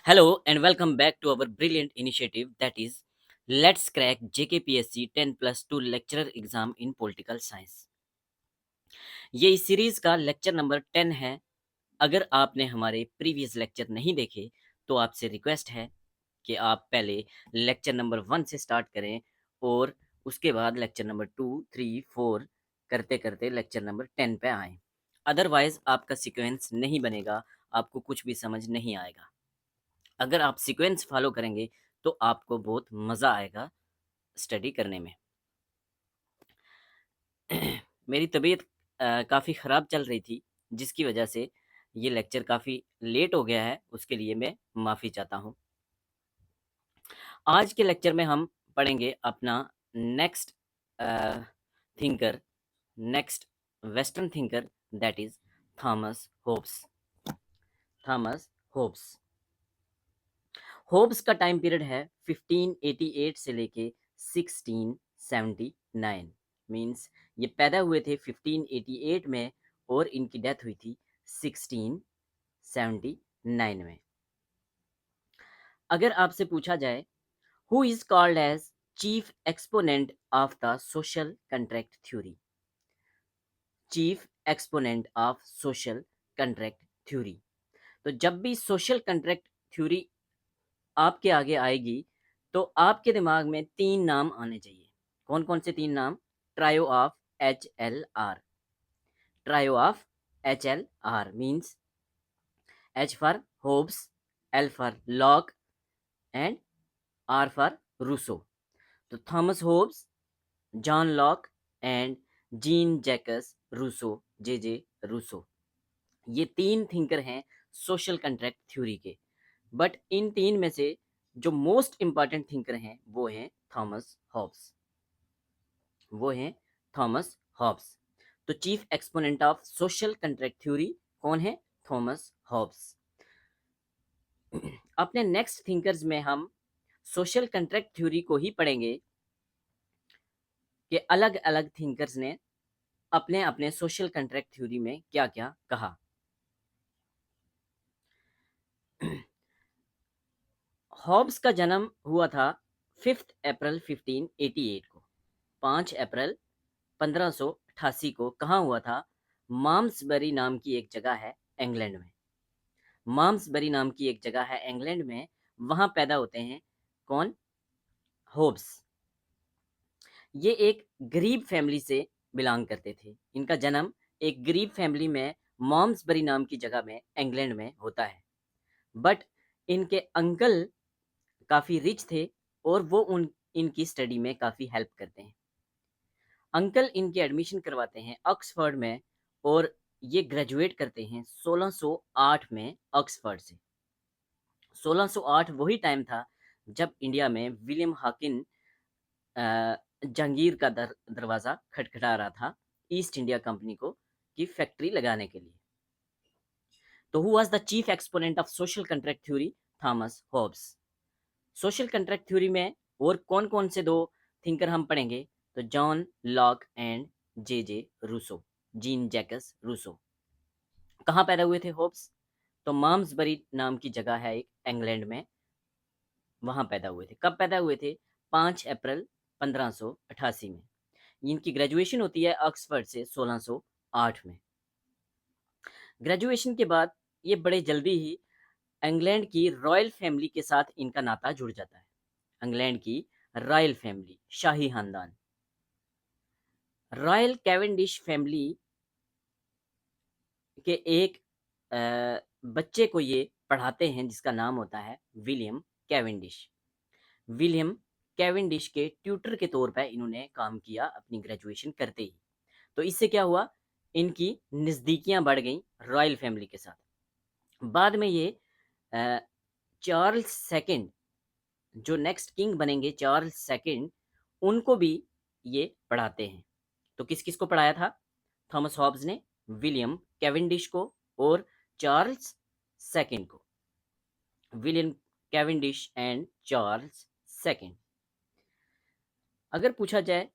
Hello and welcome back to our brilliant initiative that is Let's Crack JKPSC 10 plus 2 lecturer exam in political science। ये इस series का lecture number 10 है। अगर आपने हमारे previous lecture नहीं देखे तो आपसे रिक्वेस्ट है कि आप पहले लेक्चर नंबर 1 से स्टार्ट करें और उसके बाद लेक्चर नंबर 2, 3, 4 करते करते लेक्चर नंबर 10 पे आएँ। अदरवाइज आपका सीक्वेंस नहीं बनेगा, आपको कुछ भी समझ नहीं आएगा। अगर आप सीक्वेंस फॉलो करेंगे तो आपको बहुत मज़ा आएगा स्टडी करने में। मेरी तबीयत काफ़ी ख़राब चल रही थी, जिसकी वजह से ये लेक्चर काफ़ी लेट हो गया है, उसके लिए मैं माफ़ी चाहता हूँ। आज के लेक्चर में हम पढ़ेंगे अपना next thinker, next western thinker that is Thomas Hobbes. Thomas Hobbes Hobbes का टाइम पीरियड है 1588 से लेके 1679। मींस ये पैदा हुए थे 1588 में और इनकी डेथ हुई थी 1679 में। अगर आपसे पूछा जाए who is called as chief exponent of the social contract theory, chief exponent of social contract theory, तो जब भी सोशल कंट्रैक्ट थ्योरी आपके आगे आएगी तो आपके दिमाग में 3 नाम आने चाहिए। कौन-कौन से 3 नाम? Trio of HLR। Trio of HLR means H for Hobbes, L for Locke and R for Rousseau. तो Thomas Hobbes, John Locke and Jean Jacques Rousseau, J Rousseau, ये 3 थिंकर हैं सोशल कंट्रैक्ट थ्योरी के। But इन 3 में से जो most important thinker हैं वो हैं थॉमस हॉब्स, वो हैं थॉमस हॉब्स। तो chief exponent of social contract theory कौन है? Thomas Hobbs. अपने नेक्स्ट थिंकर्स में हम सोशल कंट्रैक्ट थ्योरी को ही पढ़ेंगे कि अलग अलग थिंकर्स ने अपने अपने सोशल कंट्रैक्ट थ्योरी में क्या क्या कहा। हॉब्स का जन्म हुआ था 5 अप्रैल 1588 को। 5 अप्रैल 1588 को कहाँ हुआ था? माम्सबरी नाम की एक जगह है इंग्लैंड में। माम्सबरी नाम की एक जगह है इंग्लैंड में, वहाँ पैदा होते हैं कौन? होब्स। ये एक गरीब फैमिली से बिलोंग करते थे। इनका जन्म एक गरीब फैमिली में मॉम्सबरी नाम की जगह में इंग्लैंड में होता है। बट इनके अंकल काफ़ी रिच थे और वो इनकी स्टडी में काफ़ी हेल्प करते हैं। अंकल इनके एडमिशन करवाते हैं ऑक्सफोर्ड में और ये ग्रेजुएट करते हैं 1608 में ऑक्सफोर्ड से। 1608 वही टाइम था जब इंडिया में विलियम हॉकिन जहांगीर का दरवाज़ा खटखटा रहा था ईस्ट इंडिया कंपनी को की फैक्ट्री लगाने के लिए। तो who was the chief exponent of social contract theory? Thomas Hobbes. Social contract theory में और कौन कौन से 2 थिंकर हम पढ़ेंगे? तो John Locke and J Rousseau, Jean Jacques Rousseau. कहाँ पैदा हुए थे होब्स? तो माम्सबरी नाम की जगह है एक इंग्लैंड में, वहाँ पैदा हुए थे। कब पैदा हुए थे? 5 अप्रैल 1588 में। इनकी ग्रेजुएशन होती है ऑक्सफोर्ड से 1608 में। ग्रेजुएशन के बाद ये बड़े जल्दी ही इंग्लैंड की रॉयल फैमिली के साथ इनका नाता जुड़ जाता है। इंग्लैंड की रॉयल फैमिली, शाही खानदान, रॉयल कैवेंडिश फैमिली के एक बच्चे को ये पढ़ाते हैं जिसका नाम होता है विलियम कैवेंडिश। विलियम कैवेंडिश के ट्यूटर के तौर पर इन्होंने काम किया अपनी ग्रेजुएशन करते ही। तो इससे क्या हुआ? इनकी नज़दीकियां बढ़ गई रॉयल फैमिली के साथ। बाद में ये चार्ल्स सेकंड, जो नेक्स्ट किंग बनेंगे चार्ल्स सेकंड, उनको भी ये पढ़ाते हैं। तो किस किस को पढ़ाया था थॉमस हॉब्स ने? विलियम कैवेंडिश को और चार्ल्स सेकंड को। William Cavendish and Charles second. अगर पूछा जाए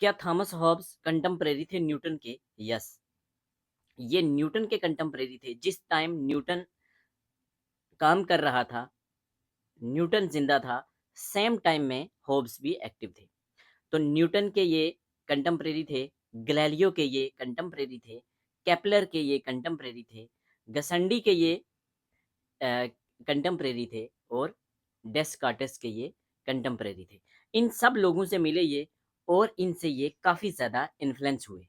क्या थॉमस हॉब्स कंटेम्परेरी थे न्यूटन के? यस, ये न्यूटन के कंटेम्परेरी थे। जिस टाइम न्यूटन काम कर रहा था, न्यूटन जिंदा था, सेम टाइम में होब्स भी एक्टिव थे। तो न्यूटन के ये कंटेम्परेरी थे, गैलीलियो के ये कंटेम्परेरी थे, केपलर के ये कंटेम्परेरी थे, गसंडी के ये कंटेम्परेरी थे, और डेस्कार्टेस के ये कंटेम्परेरी थे। इन सब लोगों से मिले ये, और इनसे ये काफ़ी ज़्यादा इन्फ्लुएंस हुए।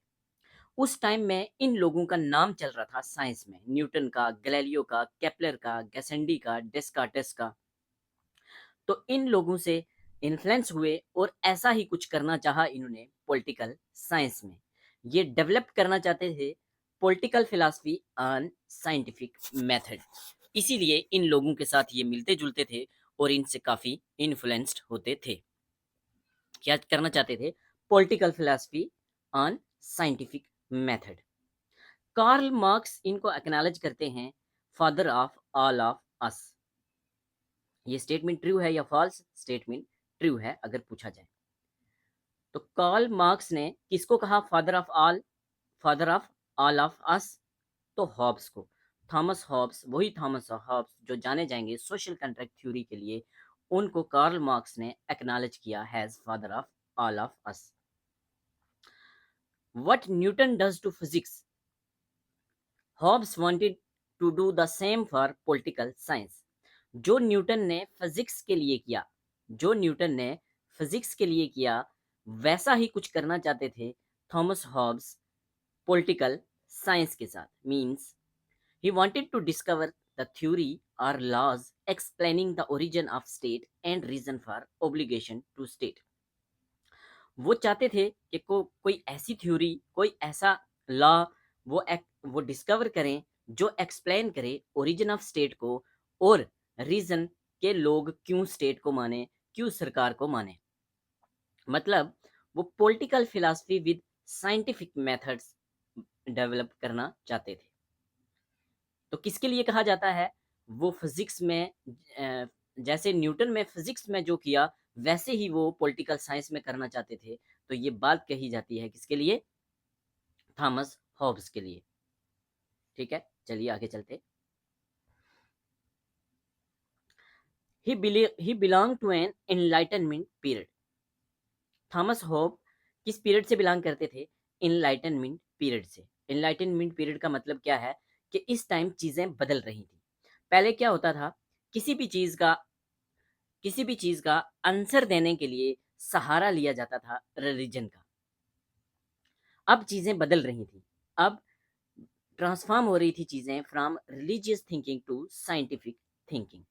उस टाइम में इन लोगों का नाम चल रहा था साइंस में, न्यूटन का, गैलीलियो का, केपलर का, गैसेंडी का, डेस्कार्टेस का। तो इन लोगों से इन्फ्लुएंस हुए और ऐसा ही कुछ करना चाहा इन्होंने पॉलिटिकल साइंस में। ये डेवलप करना चाहते थे political philosophy on scientific method. इसीलिए इन लोगों के साथ ये मिलते जुलते थे और इनसे काफ़ी इन्फ्लुएंस्ड होते थे। क्या करना चाहते थे? Political philosophy on scientific method. Karl Marx इनको एक्नॉलेज करते हैं father of all of us. ये स्टेटमेंट ट्रू है या फॉल्स? स्टेटमेंट ट्रू है अगर पूछा जाए तो। कार्ल मार्क्स ने किसको कहा father of all? Father of all of us? तो हॉब्स को। थॉमस हॉब्स, वही थॉमस हॉब्स जो जाने जाएंगे सोशल कॉन्ट्रैक्ट थ्योरी के लिए, उनको कार्ल मार्क्स ने एक्नॉलेज किया as father of all of us. What Newton does to physics, Hobbes wanted to do the same for political science. जो न्यूटन ने फिजिक्स के लिए किया, जो न्यूटन ने फिजिक्स के लिए किया, वैसा ही कुछ करना चाहते थे थॉमस हॉब्स पॉलिटिकल साइंस के साथ। Means he wanted to discover the theory or laws explaining the origin of state and reason for obligation to state। वो चाहते थे कि कोई ऐसी थ्योरी, कोई ऐसा लॉ वो डिस्कवर करें जो एक्सप्लेन करे ओरिजिन ऑफ स्टेट को, और रीजन के लोग क्यों स्टेट को माने, क्यों सरकार को माने। मतलब वो political philosophy with scientific methods develop करना चाहते थे। तो किसके लिए कहा जाता है? वो फिजिक्स में जैसे न्यूटन में फिजिक्स में जो किया, वैसे ही वो पॉलिटिकल साइंस में करना चाहते थे। तो ये बात कही जाती है किसके लिए? थॉमस हॉब्स के लिए। ठीक है, चलिए आगे चलते। He belong to an enlightenment period. Thomas Hobbes किस पीरियड से बिलोंग करते थे? एनलाइटनमेंट पीरियड से। एनलाइटनमेंट पीरियड का मतलब क्या है कि इस टाइम चीजें बदल रही थी। पहले क्या होता था? किसी भी चीज का किसी भी चीज का आंसर देने के लिए सहारा लिया जाता था रिलीजन का। अब चीजें बदल रही थी। अब ट्रांसफॉर्म हो रही थी चीजें from religious thinking to scientific thinking.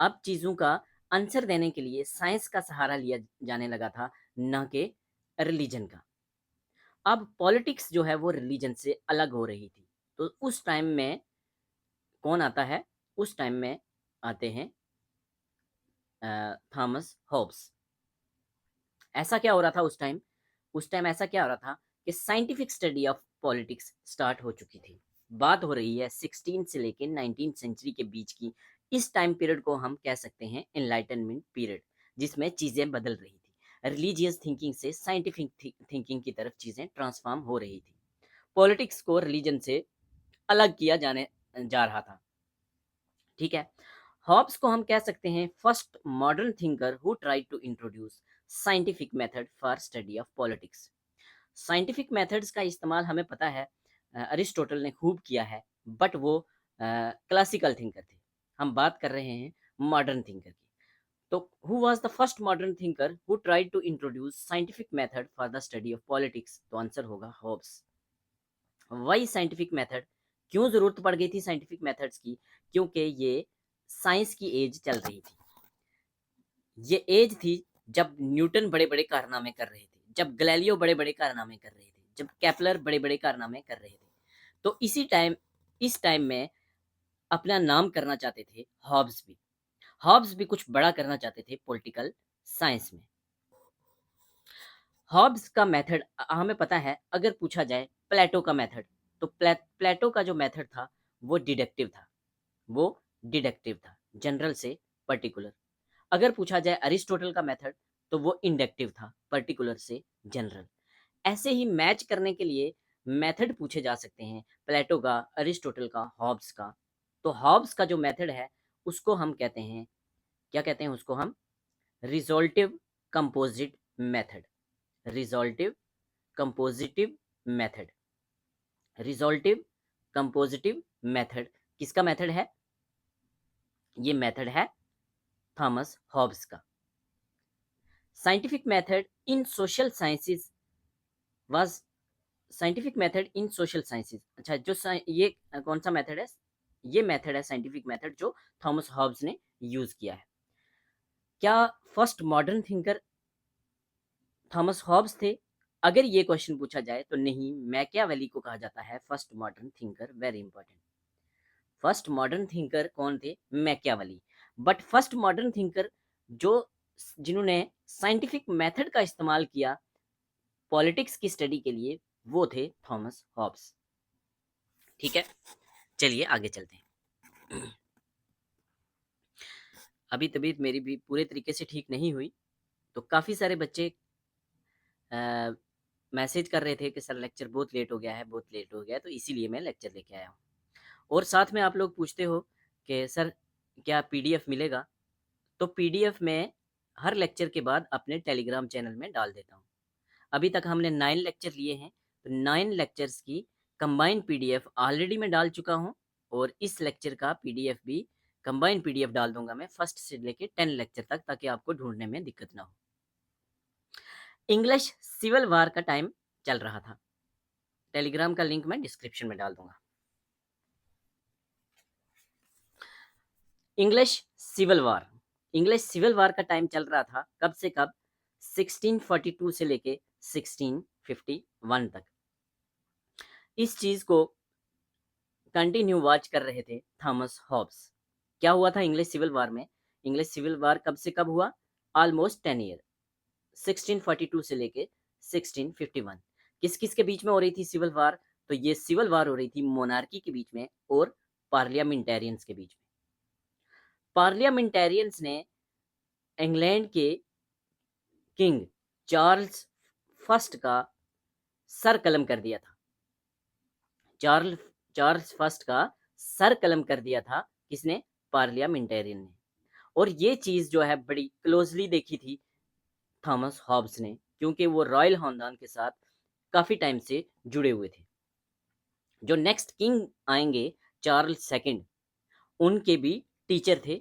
अब चीजों का आंसर देने के लिए साइंस का सहारा लिया जाने लगा था, न कि रिलीजन का। अब पॉलिटिक्स जो है वो रिलीजन से अलग हो रही थी। तो उस टाइम में कौन आता है? उस टाइम में आते हैं थॉमस हॉब्स। ऐसा क्या हो रहा था उस टाइम? उस टाइम ऐसा क्या हो रहा था कि scientific study of politics start हो चुकी थी। बात हो रही है 16 से लेकर 19 सेंचुरी के बीच की। इस टाइम पीरियड को हम कह सकते हैं एनलाइटनमेंट पीरियड, जिसमें चीजें बदल रही थी। रिलीजियस थिंकिंग से साइंटिफिक थिंकिंग की तरफ चीजें ट्रांसफॉर्म हो रही थी। पॉलिटिक्स को रिलीजन से अलग किया जाने जा रहा था। ठीक है। हॉब्स को हम कह सकते हैं first modern thinker who tried to introduce scientific method for study of politics. Scientific methods का इस्तेमाल हमें पता है अरिस्टोटल ने खूब किया है, बट वो क्लासिकल थिंकर थे। हम बात कर रहे हैं मॉडर्न थिंकर की। तो who was the first modern thinker who tried to introduce scientific method for the study of politics? तो आंसर होगा हॉब्स। Why scientific method? क्यों जरूरत पड़ गई थी साइंटिफिक मेथड्स की? क्योंकि ये साइंस की एज चल रही थी। ये एज थी जब न्यूटन बड़े बड़े कारनामे कर रहे थे, जब गैलीलियो बड़े बड़े कारनामे कर रहे थे, जब केपलर बड़े बड़े कारनामे कर रहे थे। तो इस टाइम में अपना नाम करना चाहते थे हॉब्स भी। हॉब्स भी कुछ बड़ा करना चाहते थे पॉलिटिकल साइंस में। हॉब्स का मेथड हमें पता है। अगर पूछा जाए प्लेटो का मेथड, तो प्लेटो का जो मेथड था वो डिडक्टिव था। वो डिडक्टिव था, जनरल से पर्टिकुलर। अगर पूछा जाए अरिस्टोटल का मेथड, तो वो इंडक्टिव था, पर्टिकुलर से जनरल। ऐसे ही मैच करने के लिए मेथड पूछे जा सकते हैं प्लेटो का, अरिस्टोटल का, हॉब्स का। तो हॉब्स का जो मेथड है उसको हम कहते हैं, क्या कहते हैं उसको हम? रिजोल्टिव कंपोजिट मेथड। रिजोल्टिव कंपोजिटिव मेथड। रिजोल्टिव कंपोजिटिव मेथड किसका मेथड है? ये मेथड है थॉमस हॉब्स का। Scientific method in social sciences was scientific method in social sciences. अच्छा, ये कौन सा मेथड है? ये मेथड है साइंटिफिक मेथड जो थॉमस हॉब्स ने यूज किया है। क्या first modern thinker Thomas Hobbes थे? अगर ये क्वेश्चन पूछा जाए तो नहीं, मैकियावेली को कहा जाता है first modern thinker. Very important. First modern thinker कौन थे? Machiavelli. But first modern thinker जो जिन्होंने साइंटिफिक मेथड का इस्तेमाल किया पॉलिटिक्स की स्टडी के लिए, वो थे थॉमस हॉब्स। ठीक है, चलिए आगे चलते हैं। अभी तबीयत मेरी भी पूरे तरीके से ठीक नहीं हुई, तो काफ़ी सारे बच्चे मैसेज कर रहे थे कि सर लेक्चर बहुत लेट हो गया है, बहुत लेट हो गया है, तो इसीलिए मैं लेक्चर लेके आया हूँ। और साथ में आप लोग पूछते हो कि सर क्या पीडीएफ मिलेगा? तो पीडीएफ मैं हर लेक्चर के बाद अपने टेलीग्राम चैनल में डाल देता हूँ। अभी तक हमने 9 लेक्चर लिए हैं, तो 9 लेक्चर्स की कंबाइंड पीडीएफ ऑलरेडी मैं डाल चुका हूँ, और इस लेक्चर का पीडीएफ भी कंबाइंड पीडीएफ डाल दूंगा मैं फर्स्ट से लेके 10 लेक्चर तक, ताकि आपको ढूंढने में दिक्कत ना हो। इंग्लिश सिविल वार का टाइम चल रहा था। टेलीग्राम का लिंक मैं डिस्क्रिप्शन में डाल दूंगा। English civil war. English civil war का टाइम चल रहा था कब से कब? 1642 से लेके 1651 तक। इस चीज को कंटिन्यू वॉच कर रहे थे थॉमस हॉब्स। क्या हुआ था इंग्लिश सिविल वार में? इंग्लिश सिविल वार कब से कब हुआ? ऑलमोस्ट 10 ईयर, 1642 से लेके 1651। किस किस के बीच में हो रही थी सिविल वार? तो ये सिविल वार हो रही थी मोनार्की के बीच में और पार्लियामेंटेरियंस के बीच में। पार्लियामेंटेरियंस ने इंग्लैंड के किंग चार्ल्स फर्स्ट का सर कलम कर दिया था। चार्ल्स फर्स्ट का सर कलम कर दिया था। किसने? पार्लियामेंटेरियन ने। और ये चीज जो है बड़ी क्लोजली देखी थी थॉमस हॉब्स ने, क्योंकि वो रॉयल खानदान के साथ काफी टाइम से जुड़े हुए थे। जो नेक्स्ट किंग आएंगे चार्ल्स सेकंड, उनके भी टीचर थे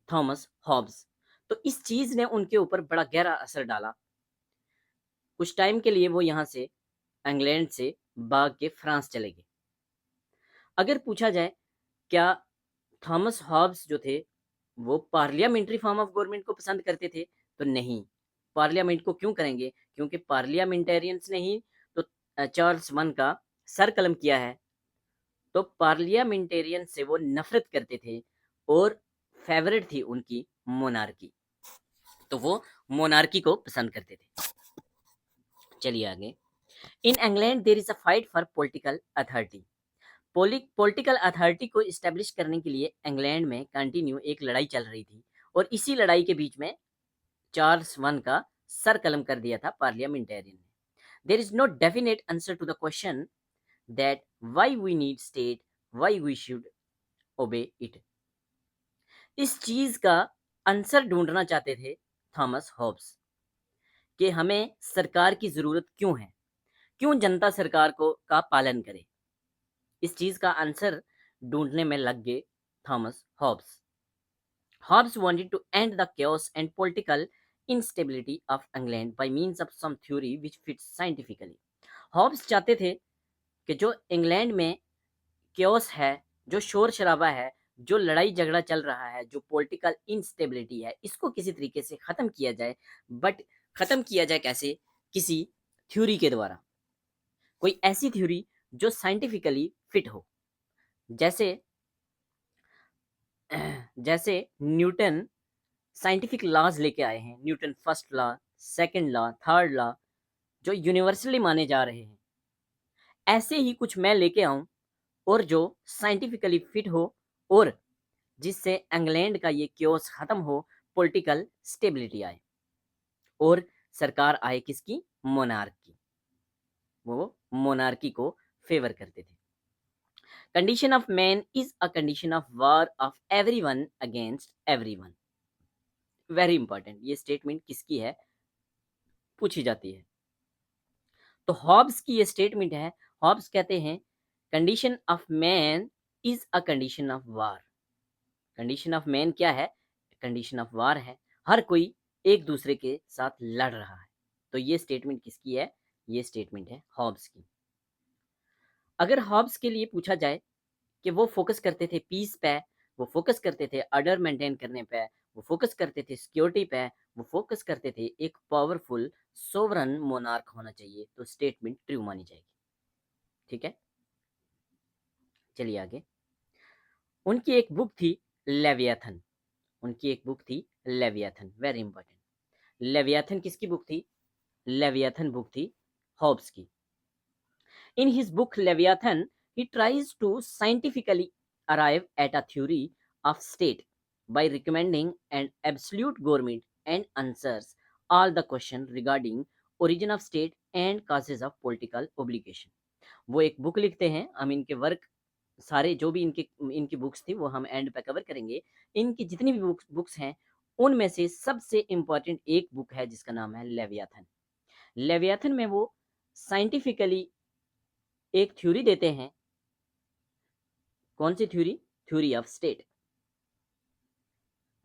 थॉमस हॉब्स। तो इस चीज ने उनके ऊपर बड़ा गहरा असर डाला। कुछ टाइम के लिए वो यहाँ से इंग्लैंड से भाग के फ्रांस चले गए। अगर पूछा जाए क्या थॉमस हॉब्स जो थे वो पार्लियामेंट्री फॉर्म ऑफ गवर्नमेंट को पसंद करते थे? तो नहीं। पार्लियामेंट को क्यों करेंगे? क्योंकि पार्लियामेंटेरियंस ने ही तो चार्ल्स वन का सर कलम किया है। तो पार्लियामेंटेरियन से वो नफरत करते थे और फेवरेट थी उनकी मोनार्की, तो वो मोनार्की को पसंद करते थे। चलिए आगे। In England there is a fight for political authority. Political authority को इस्टेब्लिश करने के लिए इंग्लैंड में कंटिन्यू एक लड़ाई चल रही थी, और इसी लड़ाई के बीच में चार्ल्स वन का सर कलम कर दिया था पार्लियामेंटेरियन ने। There is no definite answer to the question that why we need state, why we should obey it. इस चीज का आंसर ढूंढना चाहते थे थॉमस हॉब्स कि हमें सरकार की जरूरत क्यों है, क्यों जनता सरकार को का पालन करे। इस चीज का आंसर ढूंढने में लग गए Thomas Hobbes. Hobbes wanted to end the chaos and political instability of England by means of some theory which fits scientifically. Hobbes चाहते थे कि जो इंग्लैंड में chaos है, जो शोर शराबा है, जो लड़ाई झगड़ा चल रहा है, जो पॉलिटिकल इंस्टेबिलिटी है, इसको किसी तरीके से खत्म किया जाए। बट खत्म किया जाए कैसे? किसी थ्योरी के द्वारा, कोई ऐसी थ्योरी जो साइंटिफिकली फिट हो। जैसे जैसे न्यूटन साइंटिफिक लॉज लेके आए हैं, Newton first law, second law, third law, जो यूनिवर्सली माने जा रहे हैं। ऐसे ही कुछ मैं लेके आऊं और जो साइंटिफिकली फिट हो, और जिससे इंग्लैंड का ये क्योस खत्म हो, पॉलिटिकल स्टेबिलिटी आए और सरकार आए किसकी? मोनार्क की। वो मोनार्की को फेवर करते थे। Condition of man is a condition of war of everyone against everyone. Very important, ये स्टेटमेंट किसकी है पूछी जाती है। तो हॉब्स की ये स्टेटमेंट है। हॉब्स कहते हैं condition of man is a condition of war. Condition of man क्या है? कंडीशन ऑफ वार है। हर कोई एक दूसरे के साथ लड़ रहा है। तो ये स्टेटमेंट किसकी है? ये स्टेटमेंट है हॉब्स की। अगर हॉब्स के लिए पूछा जाए कि वो फोकस करते थे पीस पे, वो फोकस करते थे ऑर्डर मेंटेन करने पे, वो फोकस करते थे सिक्योरिटी पे, वो फोकस करते थे एक पावरफुल सोवरन मोनार्क होना चाहिए, तो स्टेटमेंट ट्रू मानी जाएगी। ठीक है, चलिए आगे। उनकी एक बुक थी लेवियाथन। उनकी एक बुक थी लेवियाथन, वेरी इंपॉर्टेंट। लेवियाथन किसकी बुक थी? लेवियाथन बुक थी हॉब्स की। In his book Leviathan, he tries to scientifically arrive at a theory of state by recommending an absolute government and answers all the questions regarding origin of state and causes of political obligation. वो एक book लिखते हैं, हम इनके work सारे जो भी इनके इनकी बुक्स थी वो हम एंड पे कवर करेंगे। इनकी जितनी भी बुक्स हैं उनमें से सबसे इंपॉर्टेंट एक बुक है जिसका नाम है लेवियाथन। लेवियाथन में वो साइंटिफिकली एक थ्योरी देते हैं। कौन सी थ्योरी? थ्योरी ऑफ स्टेट,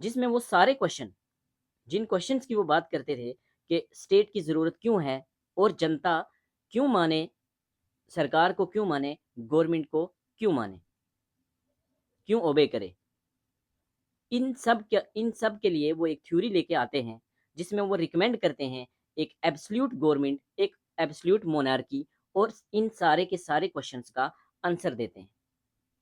जिसमें वो सारे क्वेश्चन, जिन क्वेश्चंस की वो बात करते थे कि स्टेट की जरूरत क्यों है और जनता क्यों माने, सरकार को क्यों माने, गवर्नमेंट को क्यों माने, क्यों ओबे करे, इन सब के लिए वो एक थ्योरी लेके आते हैं जिसमें वो रिकमेंड करते हैं एक एब्सोल्यूट गवर्नमेंट, एक एब्सोल्यूट मोनार्की, और इन सारे के सारे क्वेश्चंस का आंसर देते हैं।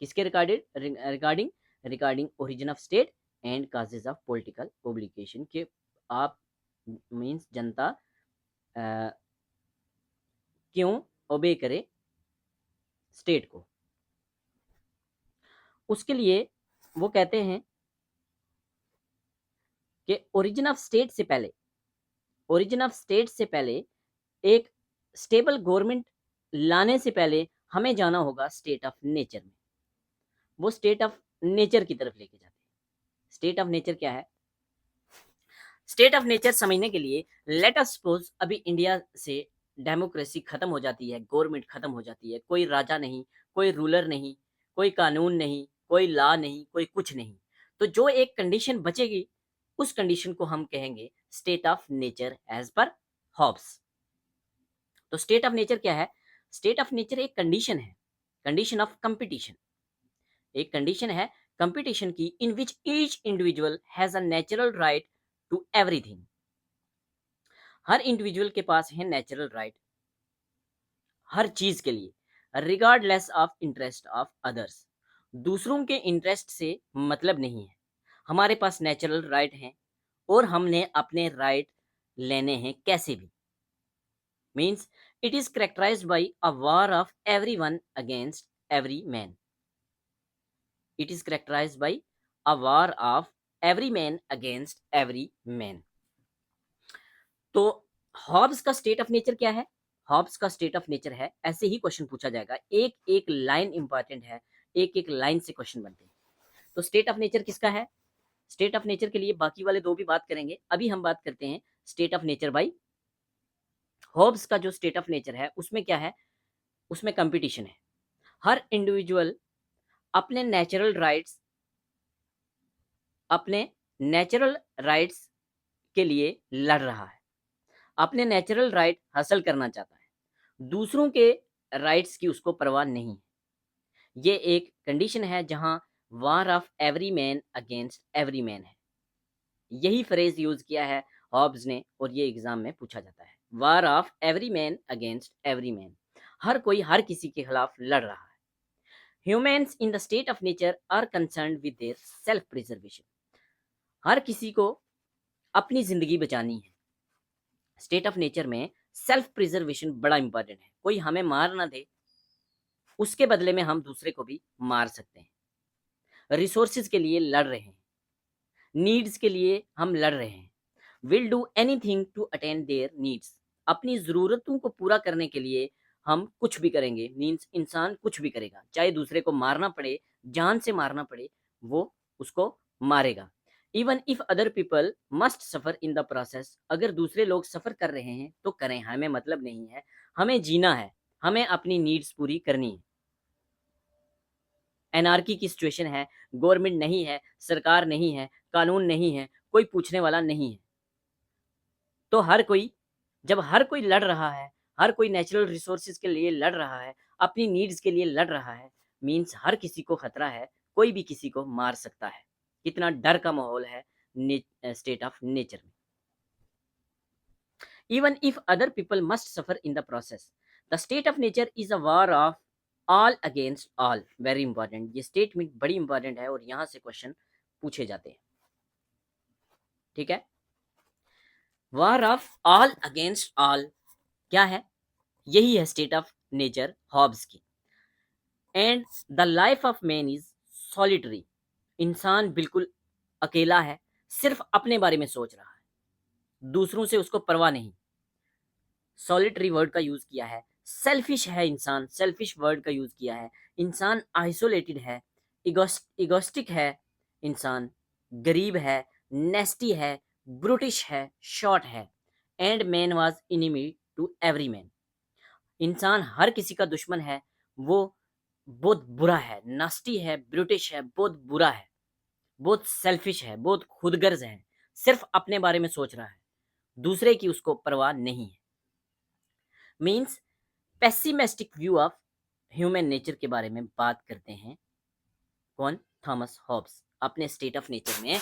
किसके regarding? Regarding origin of state and causes of political obligation के आप मींस जनता क्यों ओबे करे स्टेट को। उसके लिए वो कहते हैं कि ओरिजिन ऑफ स्टेट से पहले, ओरिजिन ऑफ स्टेट से पहले एक स्टेबल गवर्नमेंट लाने से पहले हमें जाना होगा स्टेट ऑफ नेचर में। वो स्टेट ऑफ नेचर की तरफ लेके जाते हैं। स्टेट ऑफ नेचर क्या है? स्टेट ऑफ नेचर समझने के लिए लेट अस सपोज अभी इंडिया से डेमोक्रेसी खत्म हो जाती है, गवर्नमेंट खत्म हो जाती है, कोई राजा नहीं, कोई रूलर नहीं, कोई कानून नहीं, कोई लॉ नहीं, कोई कुछ नहीं। तो जो एक कंडीशन बचेगी उस कंडीशन को हम कहेंगे state of nature as per Hobbes. तो स्टेट ऑफ नेचर क्या है? स्टेट ऑफ नेचर एक कंडीशन है, कंडीशन ऑफ कंपटीशन। एक कंडीशन है कंपटीशन की, in which each individual has a natural right to everything. हर इंडिविजुअल के पास है नेचुरल राइट हर चीज के लिए, regardless of interest of others. दूसरों के इंटरेस्ट से मतलब नहीं है, हमारे पास नेचुरल राइट है और हमने अपने राइट लेने हैं कैसे भी। Means it is characterized by a war of everyone against every man. It is characterized by a war of every man against every man. तो हॉब्स का स्टेट ऑफ नेचर क्या है? हॉब्स का स्टेट ऑफ नेचर है, ऐसे ही question पूछा जाएगा, एक एक लाइन इंपॉर्टेंट है, एक एक लाइन से क्वेश्चन बनते हैं। तो स्टेट ऑफ नेचर किसका है? स्टेट ऑफ नेचर के लिए बाकी वाले दो भी बात करेंगे, अभी हम बात करते हैं state of nature by Hobbes का। जो स्टेट ऑफ नेचर है उसमें क्या है? उसमें कंपटीशन है। हर इंडिविजुअल अपने नेचुरल राइट्स, अपने नेचुरल राइट्स के लिए लड़ रहा है, अपने नेचुरल राइट हासिल करना चाहता है, दूसरों के राइट्स की उसको परवाह नहीं है। ये एक कंडीशन है जहां वार of every man against every man है। यही फ्रेज यूज किया है हॉब्स ने और ये एग्जाम में पूछा जाता है, war of every man against every man. हर कोई हर किसी के खिलाफ लड़ रहा है। Humans in the state of nature are concerned with their self preservation. हर किसी को अपनी जिंदगी बचानी है। स्टेट ऑफ नेचर में सेल्फ प्रिजर्वेशन बड़ा इंपॉर्टेंट है। कोई हमें मार ना दे, उसके बदले में हम दूसरे को भी मार सकते हैं। रिसोर्सेज के लिए लड़ रहे हैं, नीड्स के लिए हम लड़ रहे हैं। Will do anything to attain their needs. अपनी जरूरतों को पूरा करने के लिए हम कुछ भी करेंगे, मीन्स इंसान कुछ भी करेगा, चाहे दूसरे को मारना पड़े, जान से मारना पड़े, वो उसको मारेगा। Even if other people must suffer in the process, अगर दूसरे लोग सफर कर रहे हैं तो करें, हमें मतलब नहीं है, हमें जीना है, हमें अपनी नीड्स पूरी करनी है। एनार्की की सिचुएशन है, गवर्नमेंट नहीं है, सरकार नहीं है, कानून नहीं है, कोई पूछने वाला नहीं है, तो हर कोई, जब हर कोई लड़ रहा है, हर कोई नेचुरल रिसोर्सेज के लिए लड़ रहा है, अपनी नीड्स के लिए लड़ रहा है, मीन्स हर किसी को खतरा है, कोई भी किसी को मार सकता है। कितना डर का माहौल है स्टेट ऑफ नेचर में। Even if other people must suffer in the process, the state of nature is a war of all against all. Very important, ये स्टेटमेंट बड़ी इंपॉर्टेंट है और यहां से क्वेश्चन पूछे जाते हैं। ठीक है, war of all against all क्या है? यही है स्टेट ऑफ नेचर हॉब्स की। And the life of man is solitary, इंसान बिल्कुल अकेला है, सिर्फ अपने बारे में सोच रहा है, दूसरों से उसको परवाह नहीं। सॉलिटरी वर्ड का यूज किया है। सेल्फिश है इंसान, सेल्फिश वर्ड का यूज किया है। इंसान आइसोलेटेड है, इगोस्टिक है, इंसान गरीब है, नेस्टी है, ब्रुटिश है, शॉर्ट है। And man was enemy to every man, इंसान हर किसी का दुश्मन है, वो बहुत बुरा है, नास्टी है, ब्रिटिश है, बहुत बुरा है, बहुत सेल्फिश है, बहुत खुदगर्ज है, सिर्फ अपने बारे में सोच रहा है, दूसरे की उसको परवाह नहीं है। Means pessimistic view of human nature के बारे में बात करते हैं कौन? थॉमस हॉब्स अपने स्टेट ऑफ नेचर में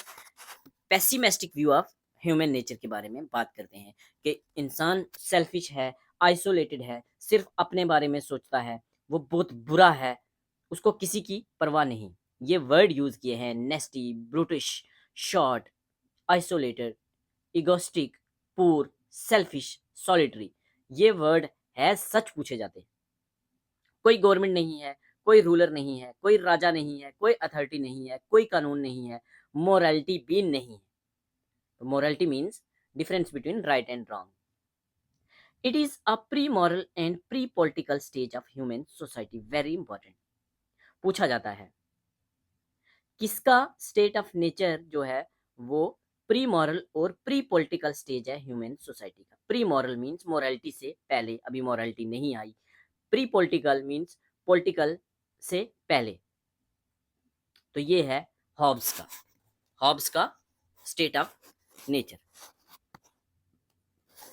pessimistic view of human nature के बारे में बात करते हैं कि इंसान सेल्फिश है, आइसोलेटेड है, सिर्फ अपने बारे में सोचता है, वो बहुत बुरा है, उसको किसी की परवाह नहीं। ये वर्ड यूज किए हैं नेस्टी, ब्रूटिश, शॉर्ट, आइसोलेटेड, इगोस्टिक, पूर, सेल्फिश, सॉलिटरी। ये वर्ड है, सच पूछे जाते हैं। कोई गवर्नमेंट नहीं है, कोई रूलर नहीं है, कोई राजा नहीं है, कोई अथॉरिटी नहीं है, कोई कानून नहीं है, मोरालिटी भी नहीं है। तो morality means difference between right and wrong. It is a pre moral and pre political stage of human society. Very important, पूछा जाता है किसका स्टेट ऑफ नेचर जो है वो प्री मॉरल और प्री पॉलिटिकल स्टेज है ह्यूमन सोसाइटी का। प्री मॉरल मीन्स मोरालिटी से पहले, अभी मोरालिटी नहीं आई। प्री पॉलिटिकल मीन्स पॉलिटिकल से पहले। तो ये है हॉब्स का, हॉब्स का स्टेट ऑफ नेचर।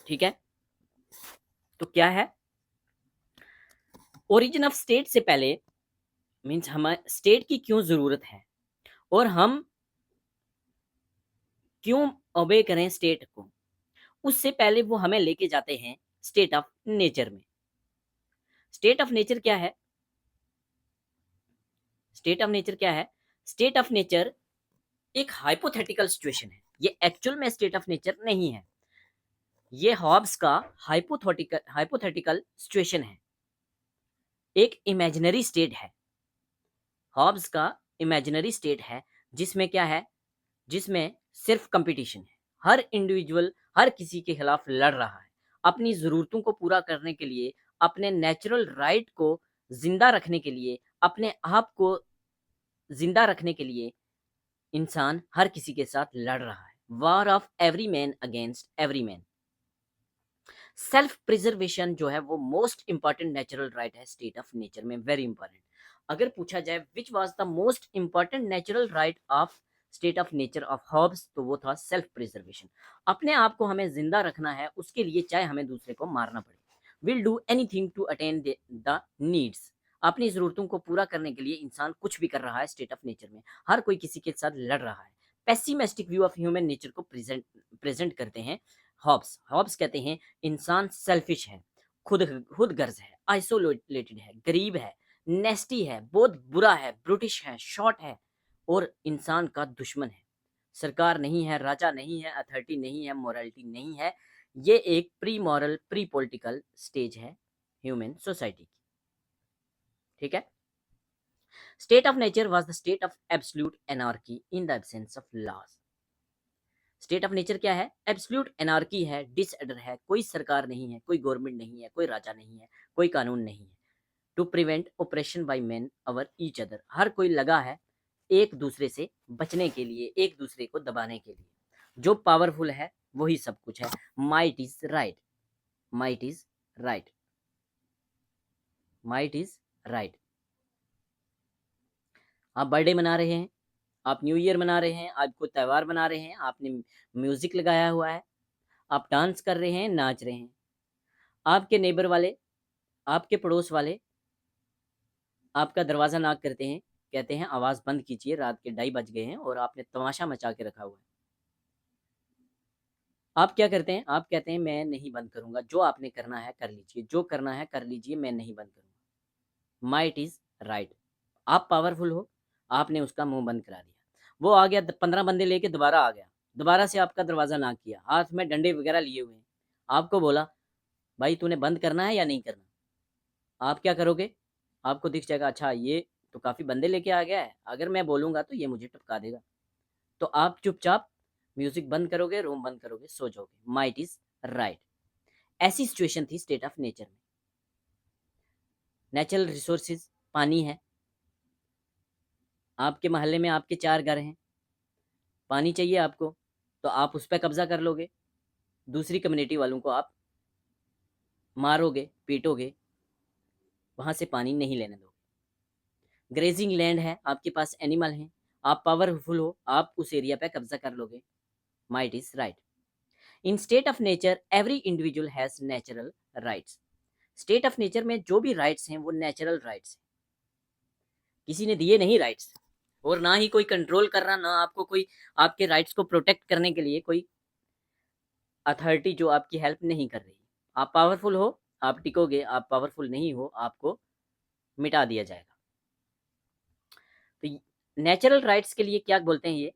ठीक है, तो क्या है? ओरिजिन ऑफ स्टेट से पहले मीन्स हमें स्टेट की क्यों जरूरत है और हम क्यों ओबे करें स्टेट को, उससे पहले वो हमें लेके जाते हैं स्टेट ऑफ नेचर में। स्टेट ऑफ नेचर क्या है? स्टेट ऑफ नेचर क्या है? स्टेट ऑफ नेचर एक हाइपोथेटिकल सिचुएशन है, ये एक्चुअल में स्टेट ऑफ नेचर नहीं है, ये हॉब्स का हाइपोथेटिकल सिचुएशन है, एक इमेजिनरी स्टेट है। हॉब्स का इमेजिनरी स्टेट है जिसमें क्या है? जिसमें सिर्फ कंपटीशन है, हर इंडिविजुअल हर किसी के खिलाफ लड़ रहा है, अपनी ज़रूरतों को पूरा करने के लिए, अपने नेचुरल राइट को जिंदा रखने के लिए, अपने आप को जिंदा रखने के लिए इंसान हर किसी के साथ लड़ रहा है। War of every man against every man. Self preservation जो है वो मोस्ट इंपॉर्टेंट नेचुरल राइट है स्टेट ऑफ नेचर में। वेरी इंपॉर्टेंट, अगर पूछा जाए which was the most important natural right of state of nature of Hobbes, तो वो था सेल्फ प्रिजर्वेशन। अपने आप को हमें जिंदा रखना है, उसके लिए चाहे हमें दूसरे को मारना पड़े, will do anything to attain the needs. अपनी जरूरतों को पूरा करने के लिए इंसान कुछ भी कर रहा है स्टेट ऑफ नेचर में, हर कोई किसी के साथ लड़ रहा है। Pessimistic view of human nature को प्रेजेंट करते हैं हॉब्स। हॉब्स कहते हैं इंसान सेल्फिश है, खुद गर्ज है, आइसोलेटेड है, गरीब है, नेस्टी है, बहुत बुरा है, ब्रिटिश है, शॉर्ट है और इंसान का दुश्मन है। सरकार नहीं है, राजा नहीं है, अथॉरिटी नहीं है, मोरालिटी नहीं है। ये एक pre moral pre political stage है ह्यूमन सोसाइटी की। ठीक है, state of nature was the state of absolute anarchy in the absence of laws. State of nature क्या है? एब्सोल्यूट एनार्की है, डिसऑर्डर है, कोई सरकार नहीं है, कोई गवर्नमेंट नहीं है, कोई राजा नहीं है, कोई कानून नहीं है। To prevent operation by men over each other, हर कोई लगा है एक दूसरे से बचने के लिए, एक दूसरे को दबाने के लिए। जो पावरफुल है वही सब कुछ है। Might is right, might is right, might is right. आप बर्थडे मना रहे हैं, आप न्यू ईयर मना रहे हैं, आप कोई त्यौहार मना रहे हैं, आपने म्यूजिक लगाया हुआ है, आप डांस कर रहे हैं, नाच रहे हैं। आपके नेबर वाले, आपके पड़ोस वाले आपका दरवाजा नॉक करते हैं, कहते हैं आवाज बंद कीजिए, रात के 2:30 बज गए हैं और आपने तमाशा मचा के रखा हुआ है। आप क्या करते हैं? आप कहते हैं मैं नहीं बंद करूंगा, जो आपने करना है कर लीजिए, जो करना है कर लीजिए, मैं नहीं बंद करूंगा। Might is right. आप पावरफुल हो, आपने उसका मुंह बंद करा दिया। वो आ गया 15 बंदे लेके दोबारा आ गया, दोबारा से आपका दरवाजा नॉक किया, हाथ में डंडे वगैरह लिए हुए हैं, आपको बोला भाई तूने बंद करना है या नहीं करना? आप क्या करोगे? आपको दिख जाएगा अच्छा ये तो काफी बंदे लेके आ गया है, अगर मैं बोलूंगा तो ये मुझे टपका देगा। तो आप चुपचाप म्यूजिक बंद करोगे, रूम बंद करोगे, सो जाओगे। Might is right. ऐसी सिचुएशन थी स्टेट ऑफ नेचर में। नेचुरल रिसोर्सेज पानी है, आपके मोहल्ले में आपके 4 घर हैं, पानी चाहिए आपको, तो आप उस पर कब्जा कर लोगे, दूसरी कम्युनिटी वालों को आप मारोगे, पीटोगे, वहां से पानी नहीं लेने दोगे। ग्रेजिंग लैंड है, आपके पास एनिमल हैं, आप पावरफुल हो, आप उस एरिया पे कब्जा कर लोगे। Might is right. In state of nature every individual has natural rights. State of nature में जो भी राइट्स हैं वो नेचुरल राइट्स हैं, किसी ने दिए नहीं राइट्स, और ना ही कोई कंट्रोल कर रहा, ना आपको कोई आपके राइट्स को प्रोटेक्ट करने के लिए कोई अथॉरिटी जो आपकी हेल्प नहीं कर रही। आप पावरफुल हो, आप टिकोगे, आप पावरफुल नहीं हो, आपको मिटा दिया जाएगा। तो नेचुरल राइट्स के लिए क्या बोलते हैं ये,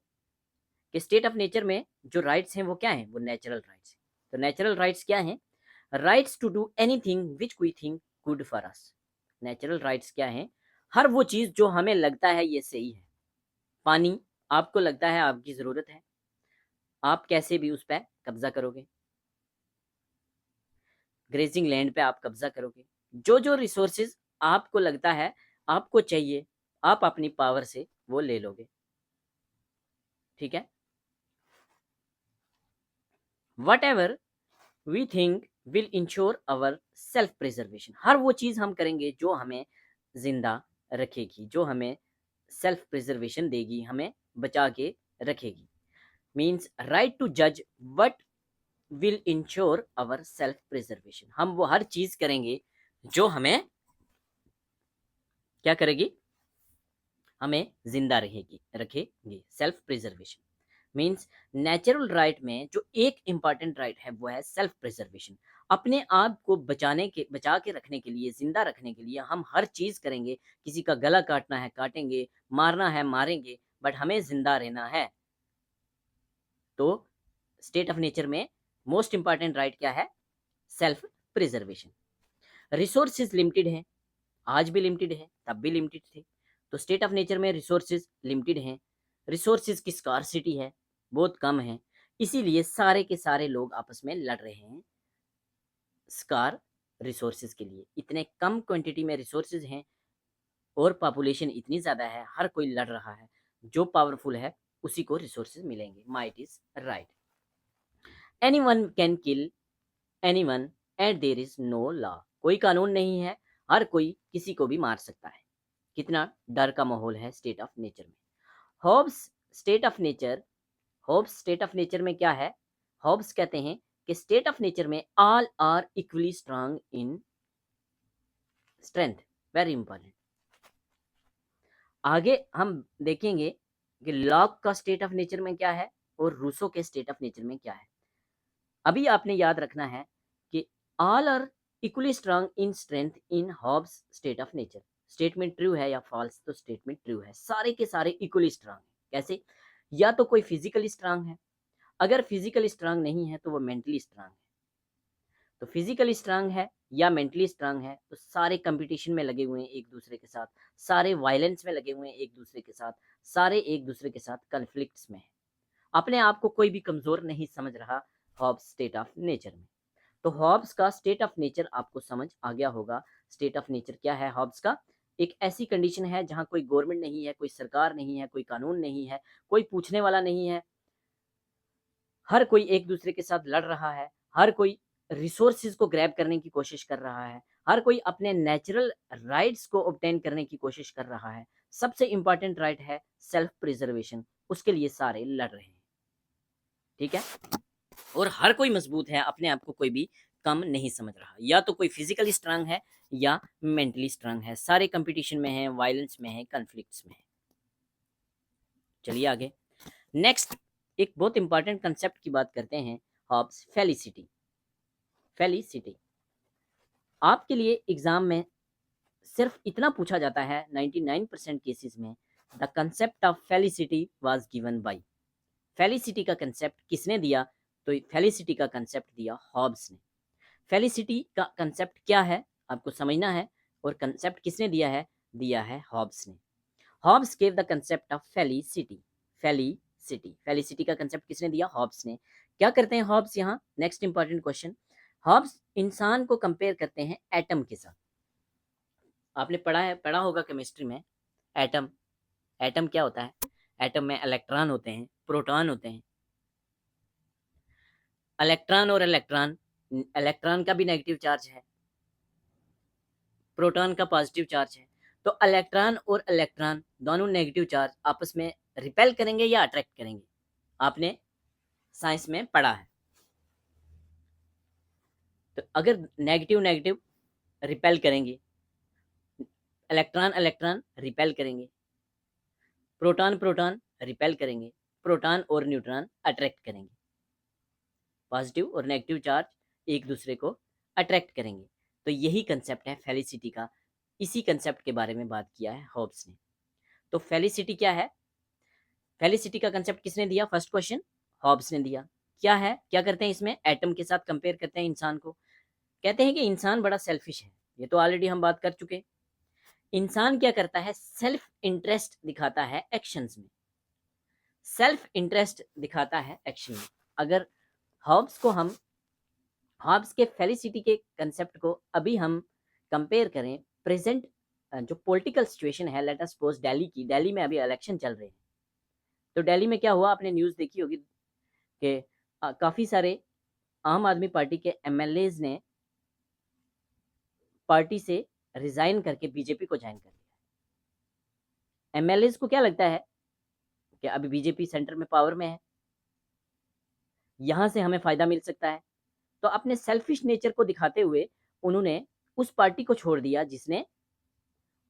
कि स्टेट ऑफ नेचर में जो राइट्स हैं वो क्या हैं? वो नेचुरल राइट्स। तो नेचुरल राइट्स क्या हैं? Rights to do anything which we think good for us. Natural rights क्या हैं? हर वो चीज जो हमें लगता है ये सही है। पानी आपको लगता है आपकी जरूरत है, आप कैसे भी उस पर कब्जा करोगे। ग्रेजिंग लैंड पे आप कब्जा करोगे। जो जो रिसोर्सेज आपको लगता है आपको चाहिए, आप अपनी पावर से वो ले लोगे। ठीक है। Whatever we think will ensure our self preservation. हर वो चीज हम करेंगे जो हमें जिंदा रखेगी, जो हमें सेल्फ प्रिजर्वेशन देगी, हमें बचा के रखेगी। मीन्स राइट टू जज what will ensure our self preservation. हम वो हर चीज करेंगे जो हमें क्या करेगी? हमें जिंदा रखेगी। Self preservation means natural right में जो एक इंपॉर्टेंट राइट है वो है सेल्फ प्रिजर्वेशन। अपने आप को बचा के रखने के लिए, जिंदा रखने के लिए हम हर चीज करेंगे। किसी का गला काटना है काटेंगे, मारना है मारेंगे, बट हमें जिंदा रहना है। तो स्टेट ऑफ नेचर में मोस्ट इंपॉर्टेंट राइट क्या है? Self preservation. रिसोर्सेज लिमिटेड है, आज भी लिमिटेड है, तब भी लिमिटेड थे। तो स्टेट ऑफ नेचर में रिसोर्सेज लिमिटेड हैं, रिसोर्सेज की स्कार्सिटी है, बहुत कम है, इसीलिए सारे के सारे लोग आपस में लड़ रहे हैं स्कार रिसोर्सेज के लिए। इतने कम क्वांटिटी में रिसोर्सेज हैं और पॉपुलेशन इतनी ज़्यादा है, हर कोई लड़ रहा है, जो पावरफुल है उसी को रिसोर्सेज मिलेंगे। Might is right. Anyone can kill anyone and there is no law. कोई कानून नहीं है, हर कोई किसी को भी मार सकता है। कितना डर का माहौल है स्टेट ऑफ नेचर में। Hobbes state of nature, Hobbes state of nature में क्या है? हॉब्स कहते हैं कि स्टेट ऑफ नेचर में all are equally strong in strength. Very important. आगे हम देखेंगे कि लॉक का स्टेट ऑफ नेचर में क्या है और रूसो के स्टेट ऑफ नेचर में क्या है। अभी आपने याद रखना है कि all are equally strong in strength in Hobbes state of nature. Statement true है या फॉल्स? तो स्टेटमेंट ट्रू है, सारे के सारे इक्वली स्ट्रांग है। कैसे? या तो कोई फिजिकली स्ट्रांग है, अगर फिजिकली स्ट्रांग नहीं है तो वो मेंटली स्ट्रांग है। तो फिजिकली स्ट्रांग है या मेंटली स्ट्रांग है तो सारे कंपटीशन में लगे हुए हैं एक दूसरे के साथ, सारे वायलेंस में लगे हुए हैं एक दूसरे के साथ, सारे एक दूसरे के साथ कन्फ्लिक्ट्स में है। अपने आप को कोई भी कमजोर नहीं समझ रहा हॉब्स स्टेट ऑफ नेचर में। तो हॉब्स का स्टेट ऑफ नेचर आपको समझ आ गया होगा। स्टेट ऑफ नेचर क्या है हॉब्स का? एक ऐसी कंडीशन है जहां कोई गवर्नमेंट नहीं है, कोई सरकार नहीं है, कोई कानून नहीं है, कोई पूछने वाला नहीं है, हर कोई एक दूसरे के साथ लड़ रहा है, हर कोई रिसोर्सेज को ग्रैब करने की कोशिश कर रहा है, हर कोई अपने नेचुरल राइट्स को ऑब्टेन करने की कोशिश कर रहा है। सबसे इंपॉर्टेंट राइट है सेल्फ प्रिजर्वेशन, उसके लिए सारे लड़ रहे हैं। ठीक है, और हर कोई मजबूत है, अपने आप को कोई भी कम नहीं समझ रहा। या तो कोई फिजिकली स्ट्रांग है या मेंटली स्ट्रांग है, सारे कंपटीशन में है, वायलेंस में है, कॉन्फ्लिक्ट्स में है। चलिए आगे, नेक्स्ट एक बहुत इंपॉर्टेंट कंसेप्ट की बात करते हैं, हॉब्स फेलिसिटी। फेलिसिटी आपके लिए एग्जाम में सिर्फ इतना पूछा जाता है 99% केसेस में, the concept of felicity was given by. Felicity का कंसेप्ट किसने दिया? तो फेलिसिटी का कंसेप्ट दिया हॉब्स ने। फेलिसिटी का कंसेप्ट क्या है आपको समझना है, और कंसेप्ट किसने दिया है? दिया है हॉब्स ने। Hobbes gave the concept of felicity. Felicity, felicity का कंसेप्ट किसने दिया? हॉब्स ने। क्या करते हैं हॉब्स यहाँ? नेक्स्ट इंपॉर्टेंट क्वेश्चन, हॉब्स इंसान को कंपेयर करते हैं एटम के साथ। आपने पढ़ा होगा केमिस्ट्री में एटम। एटम क्या होता है? एटम में इलेक्ट्रॉन होते हैं, प्रोटॉन होते हैं। इलेक्ट्रॉन और इलेक्ट्रॉन, इलेक्ट्रॉन का भी नेगेटिव चार्ज है, प्रोटॉन का पॉजिटिव चार्ज है। तो इलेक्ट्रॉन और इलेक्ट्रॉन दोनों नेगेटिव चार्ज आपस में रिपेल करेंगे या अट्रैक्ट करेंगे? आपने साइंस में पढ़ा है। तो अगर नेगेटिव नेगेटिव रिपेल करेंगे, इलेक्ट्रॉन इलेक्ट्रॉन रिपेल करेंगे, प्रोटॉन प्रोटॉन रिपेल करेंगे, प्रोटॉन और न्यूट्रॉन अट्रैक्ट करेंगे। पॉजिटिव और नेगेटिव चार्ज एक दूसरे को अट्रैक्ट करेंगे। तो यही कंसेप्ट है फेलिसिटी का। इसी कंसेप्ट के बारे में बात किया है हॉब्स ने। तो फेलिसिटी क्या है? फेलिसिटी का कंसेप्ट किसने दिया? फर्स्ट क्वेश्चन हॉब्स ने दिया। क्या है, क्या करते हैं इसमें? एटम के साथ कंपेयर करते हैं इंसान को। कहते हैं कि इंसान बड़ा सेल्फिश है, ये तो ऑलरेडी हम बात कर चुके। इंसान क्या करता है? सेल्फ इंटरेस्ट दिखाता है एक्शंस में। सेल्फ इंटरेस्ट दिखाता है एक्शन में। अगर हॉब्स को हम, हॉब्स के फेलिसिटी के कंसेप्ट को अभी हम कंपेयर करें प्रेजेंट जो पॉलिटिकल सिचुएशन है, लेट अस सपोज दिल्ली की, दिल्ली में अभी इलेक्शन चल रहे हैं। तो दिल्ली में क्या हुआ, आपने न्यूज़ देखी होगी कि काफ़ी सारे आम आदमी पार्टी के एमएलएज ने पार्टी से रिजाइन करके बीजेपी को ज्वाइन कर लिया। एमएलएज को क्या लगता है कि अभी बीजेपी सेंटर में पावर में है, यहाँ से हमें फायदा मिल सकता है। तो अपने सेल्फिश नेचर को दिखाते हुए उन्होंने उस पार्टी को छोड़ दिया जिसने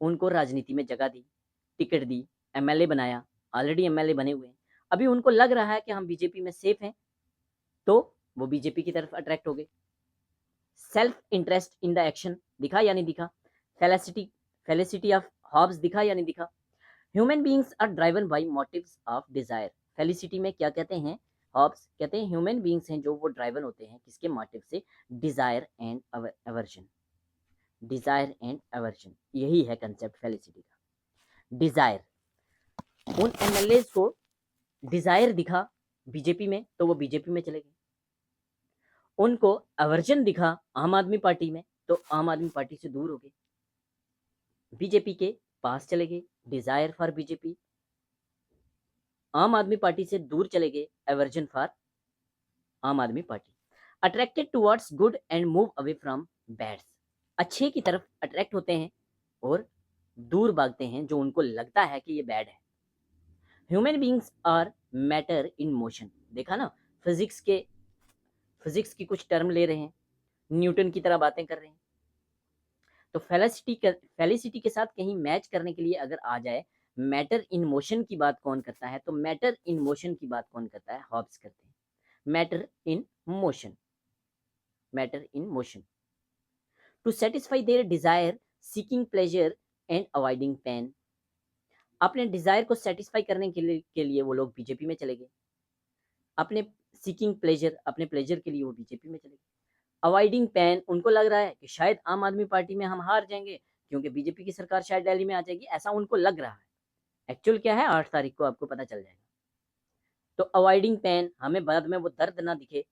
उनको राजनीति में जगह दी, टिकट दी, एमएलए बनाया। ऑलरेडी एमएलए बने हुए हैं, अभी उनको लग रहा है कि हम बीजेपी में सेफ हैं, तो वो बीजेपी की तरफ अट्रैक्ट हो गए। Self interest in the action दिखा या नहीं दिखा? फेलिसिटी, फेलिसिटी ऑफ हॉब्स दिखा या नहीं दिखा? Human beings are driven by motives of desire. Felicity में क्या कहते हैं हॉब्स? कहते हैं ह्यूमन बीइंग्स हैं जो वो ड्राइवन होते हैं किसके मोटिव से? Desire and aversion. Desire and aversion, यही है कंसेप्ट फेलिसिटी का। डिजायर, उन एमएलए को डिजायर दिखा बीजेपी में तो वो बीजेपी में चले गए। उनको अवर्जन दिखा आम आदमी पार्टी में तो आम आदमी पार्टी से दूर हो गए, बीजेपी के पास चले गए। डिजायर फॉर बीजेपी, आम आदमी पार्टी से दूर चले गए, एवर्जन फॉर आम आदमी party. Attracted towards good and move away from bad, अच्छे की तरफ अट्रैक्ट होते हैं और दूर भागते हैं जो उनको लगता है कि ये बैड है। Human beings are matter in motion, देखा ना, फिजिक्स के, फिजिक्स की कुछ टर्म ले रहे हैं, न्यूटन की तरह बातें कर रहे हैं। तो फेलिसिटी के साथ कहीं मैच करने के लिए अगर आ जाए, मैटर इन मोशन की बात कौन करता है? तो मैटर इन मोशन की बात कौन करता है? हॉब्स करते हैं। Matter in motion, matter in motion to satisfy their desire, seeking pleasure and avoiding pain. अपने डिजायर को सेटिस्फाई करने के लिए वो लोग बीजेपी में चले गए, अपने सीकिंग प्लेजर, अपने प्लेजर के लिए वो बीजेपी में चले गए। अवॉइडिंग पेन, उनको लग रहा है कि शायद आम आदमी पार्टी में हम हार जाएंगे क्योंकि बीजेपी की सरकार शायद दिल्ली में आ जाएगी, ऐसा उनको लग रहा है। एक्चुअल क्या है 8 तारीख को आपको पता चल जाएगा। तो अवॉइडिंग पेन, हमें बाद में वो दर्द ना दिखे,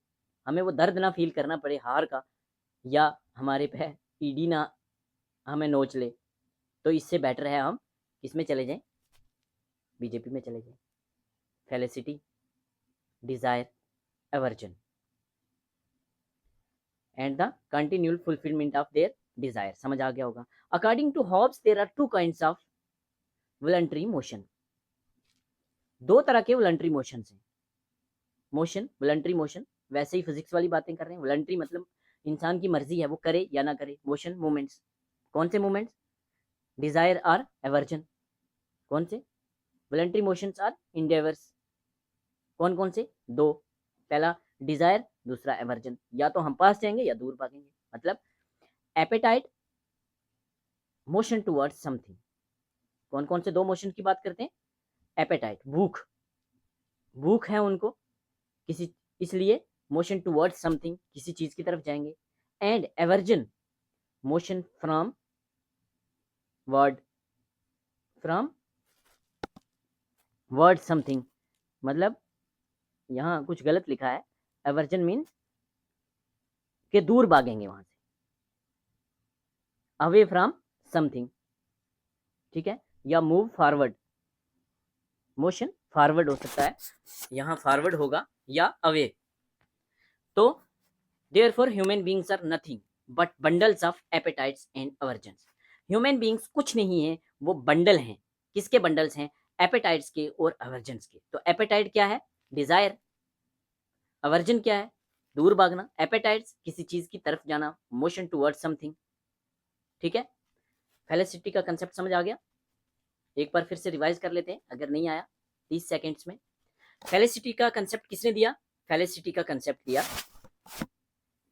हमें वो दर्द ना फील करना पड़े हार का, या हमारे पे ईडी ना हमें नोच ले, तो इससे बेटर है हम किसमें चले जाएं, बीजेपी में चले जाएं। Felicity, desire, aversion and the continual fulfilment of their desire. समझ आ गया होगा। According to Hobbes there are two kinds of voluntary motion. दो तरह के वॉलंटरी मोशन हैं। मोशन, वॉलंटरी मोशन, वैसे ही फिजिक्स वाली बातें कर रहे हैं। वॉलंटरी मतलब इंसान की मर्जी है वो करे या ना करे। Motion, movements. कौन से मूवमेंट्स? डिजायर और एवर्जन। कौन से? Voluntary motions are endeavours. कौन कौन से? दो। पहला डिजायर, दूसरा एवर्जन। या तो हम पास जाएंगे या दूर भागेंगे। मतलब एपेटाइट, मोशन टुवर्ड्स समथिंग। कौन कौन से दो मोशन की बात करते हैं? एपेटाइट, भूख, भूख है उनको किसी, इसलिए मोशन टुवर्ड्स समथिंग, किसी चीज की तरफ जाएंगे। And aversion, motion from word, from word something. मतलब यहाँ कुछ गलत लिखा है। एवर्जन मीन्स के दूर भागेंगे वहां से, अवे फ्रॉम समथिंग, ठीक है। या मूव फॉरवर्ड, मोशन फॉरवर्ड हो सकता है, यहाँ फॉरवर्ड होगा या अवे। तो therefore human beings are nothing but bundles of appetites and aversions. Human beings कुछ नहीं है, वो बंडल हैं। किसके बंडल्स हैं? एपेटाइट्स के और अवर्जन्स के। तो एपेटाइट क्या है? डिजायर। अवर्जन क्या है? दूर भागना। एपेटाइट्स किसी चीज की तरफ जाना, मोशन टुवर्ड्स समथिंग, ठीक है। फेलिसिटी का कंसेप्ट समझ आ गया? एक बार फिर से रिवाइज कर लेते हैं अगर नहीं आया 30 सेकेंड्स में। फेलिसिटी का कंसेप्ट किसने दिया? फेलिसिटी का कंसेप्ट दिया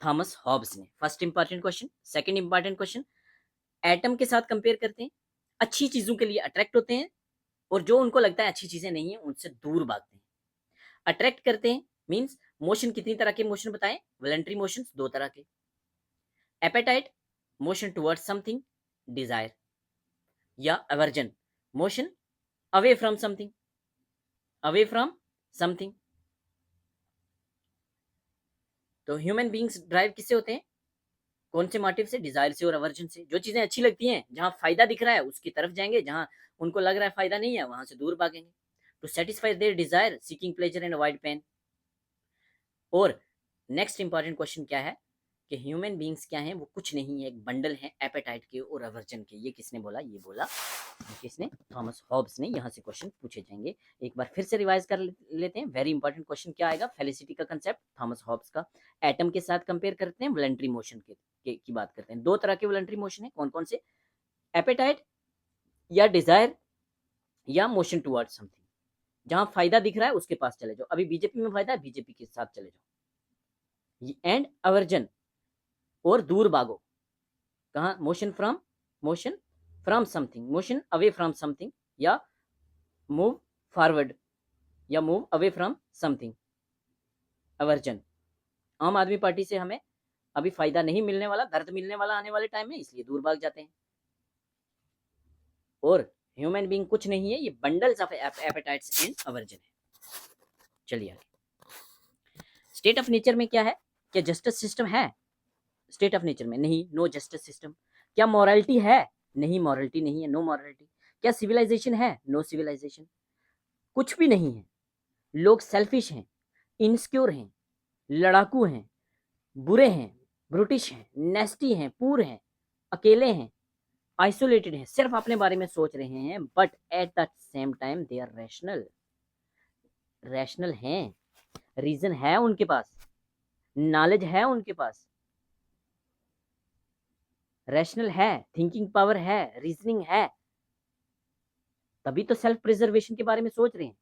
थॉमस हॉब्स ने। First important question. Second important question, atom के साथ कंपेयर करते हैं। अच्छी चीजों के लिए अट्रैक्ट होते हैं और जो उनको लगता है अच्छी चीजें नहीं है उनसे दूर भागते हैं। अट्रैक्ट करते हैं मींस मोशन, कितनी तरह के मोशन बताएं? वॉलंटरी मोशंस दो तरह के। Appetite, motion towards something, desire. या aversion, motion away from something, away from something. तो ह्यूमन बींग्स ड्राइव किससे होते हैं? कौन से मोटिव से? डिजायर से और अवर्जन से। जो चीजें अच्छी लगती हैं, जहां फायदा दिख रहा है उसकी तरफ जाएंगे, जहां उनको लग रहा है फायदा नहीं है वहां से दूर भागेंगे। To satisfy their desire, seeking pleasure and avoid pain. और नेक्स्ट इंपॉर्टेंट क्वेश्चन क्या है कि ह्यूमन बींग्स क्या हैं? वो कुछ नहीं है, एक बंडल है एपेटाइट के और अवर्जन के। ये किसने बोला? ये बोला किसने? थॉमस हॉब्स ने। यहाँ से क्वेश्चन पूछे जाएंगे। एक बार फिर से रिवाइज कर लेते हैं। वेरी इंपॉर्टेंट क्वेश्चन क्या आएगा? फेलिसिटी का कंसेप्ट थॉमस हॉब्स का। एटम के साथ कंपेयर करते हैं, वॉलंटरी मोशन की बात करते हैं। दो तरह के वॉलंटरी मोशन है, कौन कौन से? एपेटाइट या डिजायर या मोशन टुवर्ड्स समथिंग। जहां फायदा दिख रहा है उसके पास चले जाओ। अभी बीजेपी में फायदा है, बीजेपी के साथ चले जाओ। एंड अवर्जन, और दूर भागो। कहा? Motion from something, motion away from something, या मूव फॉरवर्ड, या move away from something, aversion. आम आदमी पार्टी से हमें अभी फायदा नहीं मिलने वाला, दर्द मिलने वाला आने वाले टाइम में, इसलिए दूर भाग जाते हैं। और ह्यूमन बीइंग कुछ नहीं है, ये bundles of appetites and aversion है। चलिए आगे। स्टेट ऑफ नेचर में क्या है? क्या जस्टिस सिस्टम है स्टेट ऑफ नेचर में? नहीं, नो जस्टिस सिस्टम। क्या मॉरलिटी है? नहीं, मॉरलिटी नहीं है, नो मॉरलिटी। क्या सिविलाइजेशन है? No civilization. कुछ भी नहीं है। लोग सेल्फिश हैं, इनसिक्योर हैं, लड़ाकू हैं, बुरे हैं, ब्रिटिश हैं, नेस्टी हैं, पूर हैं, अकेले हैं, आइसोलेटेड हैं, सिर्फ अपने बारे में सोच रहे हैं। But at the same time they are rational, rational हैं, रीजन है उनके पास, नॉलेज है उनके पास, रैशनल है, थिंकिंग पावर है, रीजनिंग है, तभी तो सेल्फ प्रिजर्वेशन के बारे में सोच रहे हैं।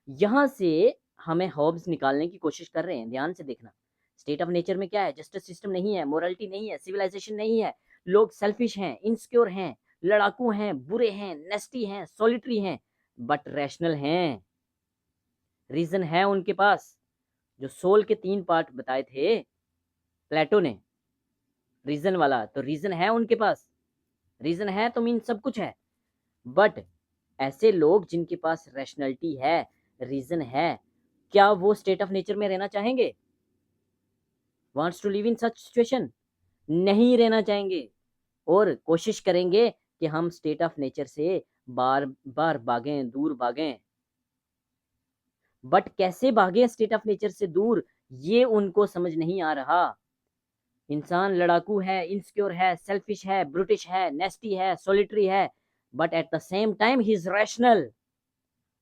यहां से हमें हॉब्स निकालने की कोशिश कर रहे हैं। ध्यान से देखना। स्टेट ऑफ नेचर में क्या है? जस्टिस सिस्टम नहीं है, मोरालिटी नहीं है, सिविलाइजेशन नहीं है, लोग सेल्फिश हैं, इनसिक्योर हैं, लड़ाकू हैं, बुरे हैं, नेस्टी हैं, सॉलिटरी हैं, बट रैशनल हैं, रीजन है उनके पास। जो सोल के 3 पार्ट बताए थे प्लेटो ने, रीजन वाला, तो रीजन है उनके पास। रीजन है तो मीन सब कुछ है। बट ऐसे लोग जिनके पास रैशनलिटी है, रीजन है, क्या वो स्टेट ऑफ नेचर में रहना चाहेंगे? Wants to live in such situation? नहीं रहना चाहेंगे, और कोशिश करेंगे कि हम स्टेट ऑफ नेचर से बार बार भागें, दूर भागें। बट कैसे भागें स्टेट ऑफ नेचर से दूर, ये उनको समझ नहीं आ रहा। इंसान लड़ाकू है, इनसिक्योर है, सेल्फिश है, ब्रुटिश है, नेस्टी है, सोलिटरी है, but at the same time he is rational.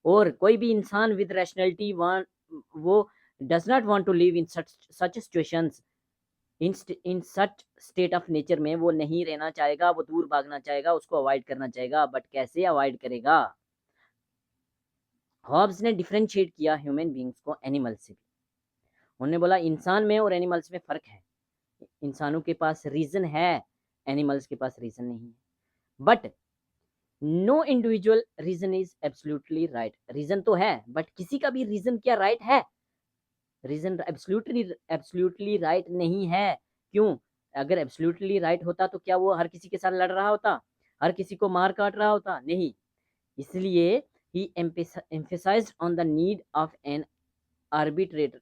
और कोई भी इंसान विद रैशनैलिटी वो does not want to live in such situations. In such state of nature में वो नहीं रहना चाहेगा, वो दूर भागना चाहेगा, उसको अवॉइड करना चाहेगा। बट कैसे अवॉइड करेगा? हॉब्स ने डिफरेंशिएट किया ह्यूमन बींग्स को एनिमल से। उन्होंने बोला इंसान में और एनिमल्स में फर्क है। इंसानों के पास रीजन है, एनिमल्स के पास रीजन नहीं है। But no individual reason is absolutely right. Reason तो है, बट किसी का भी रीजन क्या राइट है? रीजन एब्सोल्युटली राइट नहीं है। क्यों? अगर एब्सोल्युटली राइट होता तो क्या वो हर किसी के साथ लड़ रहा होता, हर किसी को मार काट रहा होता? नहीं। इसलिए ही emphasized on the need of an arbitrator।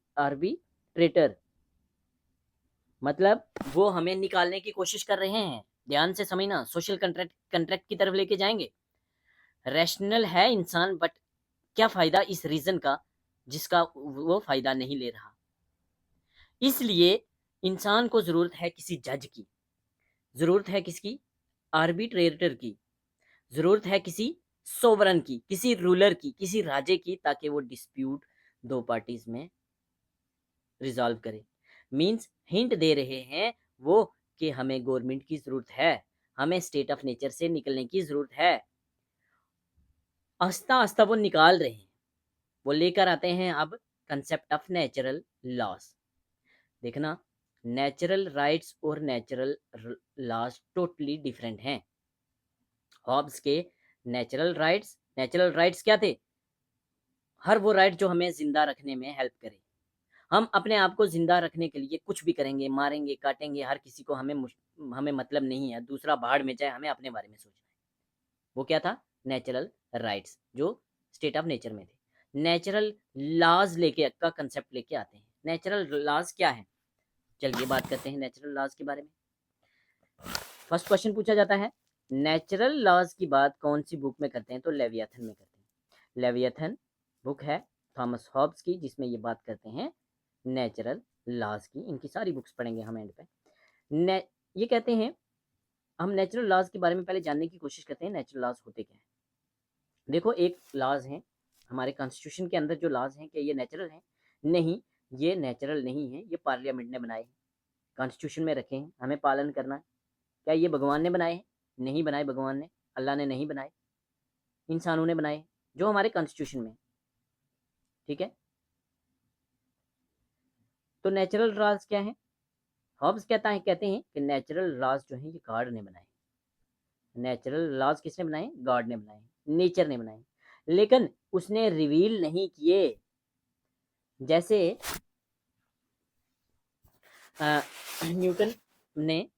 मतलब वो हमें निकालने की कोशिश कर रहे हैं। ध्यान से समझना, सोशल कंट्रैक्ट की तरफ लेके जाएंगे। रैशनल है इंसान, बट क्या फायदा इस रीजन का जिसका वो फायदा नहीं ले रहा? इसलिए इंसान को जरूरत है किसी जज की, जरूरत है किसकी? आर्बिट्रेटर की। जरूरत है किसी सोवरन की, किसी रूलर की, किसी राजे की, ताकि वो डिस्प्यूट दो पार्टीज में रिजॉल्व करे। मींस हिंट दे रहे हैं वो कि हमें गवर्नमेंट की जरूरत है, हमें स्टेट ऑफ नेचर से निकलने की जरूरत है। आस्ता आस्ता वो निकाल रहे हैं, वो लेकर आते हैं अब कंसेप्ट ऑफ नेचुरल लॉस। देखना, नेचुरल राइट्स और नेचुरल लॉस टोटली डिफरेंट हैं। हॉब्स के नेचुरल राइट्स क्या थे? हर वो राइट जो हमें जिंदा रखने में हेल्प करे। हम अपने आप को जिंदा रखने के लिए कुछ भी करेंगे, मारेंगे, काटेंगे हर किसी को, हमें मतलब नहीं है, दूसरा भाड़ में जाए, हमें अपने बारे में सोचना है। वो क्या था? नेचुरल राइट्स, जो स्टेट ऑफ नेचर में थे। नेचुरल लॉज लेके का कंसेप्ट लेके आते हैं। नेचुरल लॉज क्या है? चलिए बात करते हैं नेचुरल लॉज के बारे में। फर्स्ट क्वेश्चन पूछा जाता है, नेचुरल लॉज की बात कौन सी बुक में करते हैं? तो लेवियथन में करते हैं। लेवियथन बुक है थॉमस हॉब्स की, जिसमें ये बात करते हैं नेचुरल लॉज की। इनकी सारी बुक्स पढ़ेंगे हम एंड पे। ये कहते हैं, हम नेचुरल लॉज के बारे में पहले जानने की कोशिश करते हैं, नेचुरल लॉज होते क्या है। देखो, एक लॉज है हमारे कॉन्स्टिट्यूशन के अंदर, जो लॉज हैं क्या ये नेचुरल हैं? नहीं, ये नेचुरल नहीं है, ये पार्लियामेंट ने बनाए हैं, कॉन्स्टिट्यूशन में रखे हैं, हमें पालन करना है। क्या ये भगवान ने बनाए हैं? नहीं बनाए भगवान ने, अल्लाह ने नहीं बनाए, इंसानों ने बनाए, जो हमारे कॉन्स्टिट्यूशन में। ठीक है, तो नेचुरल लॉज क्या है? हॉब्स कहते हैं कि नेचुरल लॉज जो है ये गॉड ने बनाए। नेचुरल लॉज किसने बनाए? गॉड ने बनाए, नेचर ने बनाए, लेकिन उसने रिवील नहीं किए। जैसे न्यूटन ने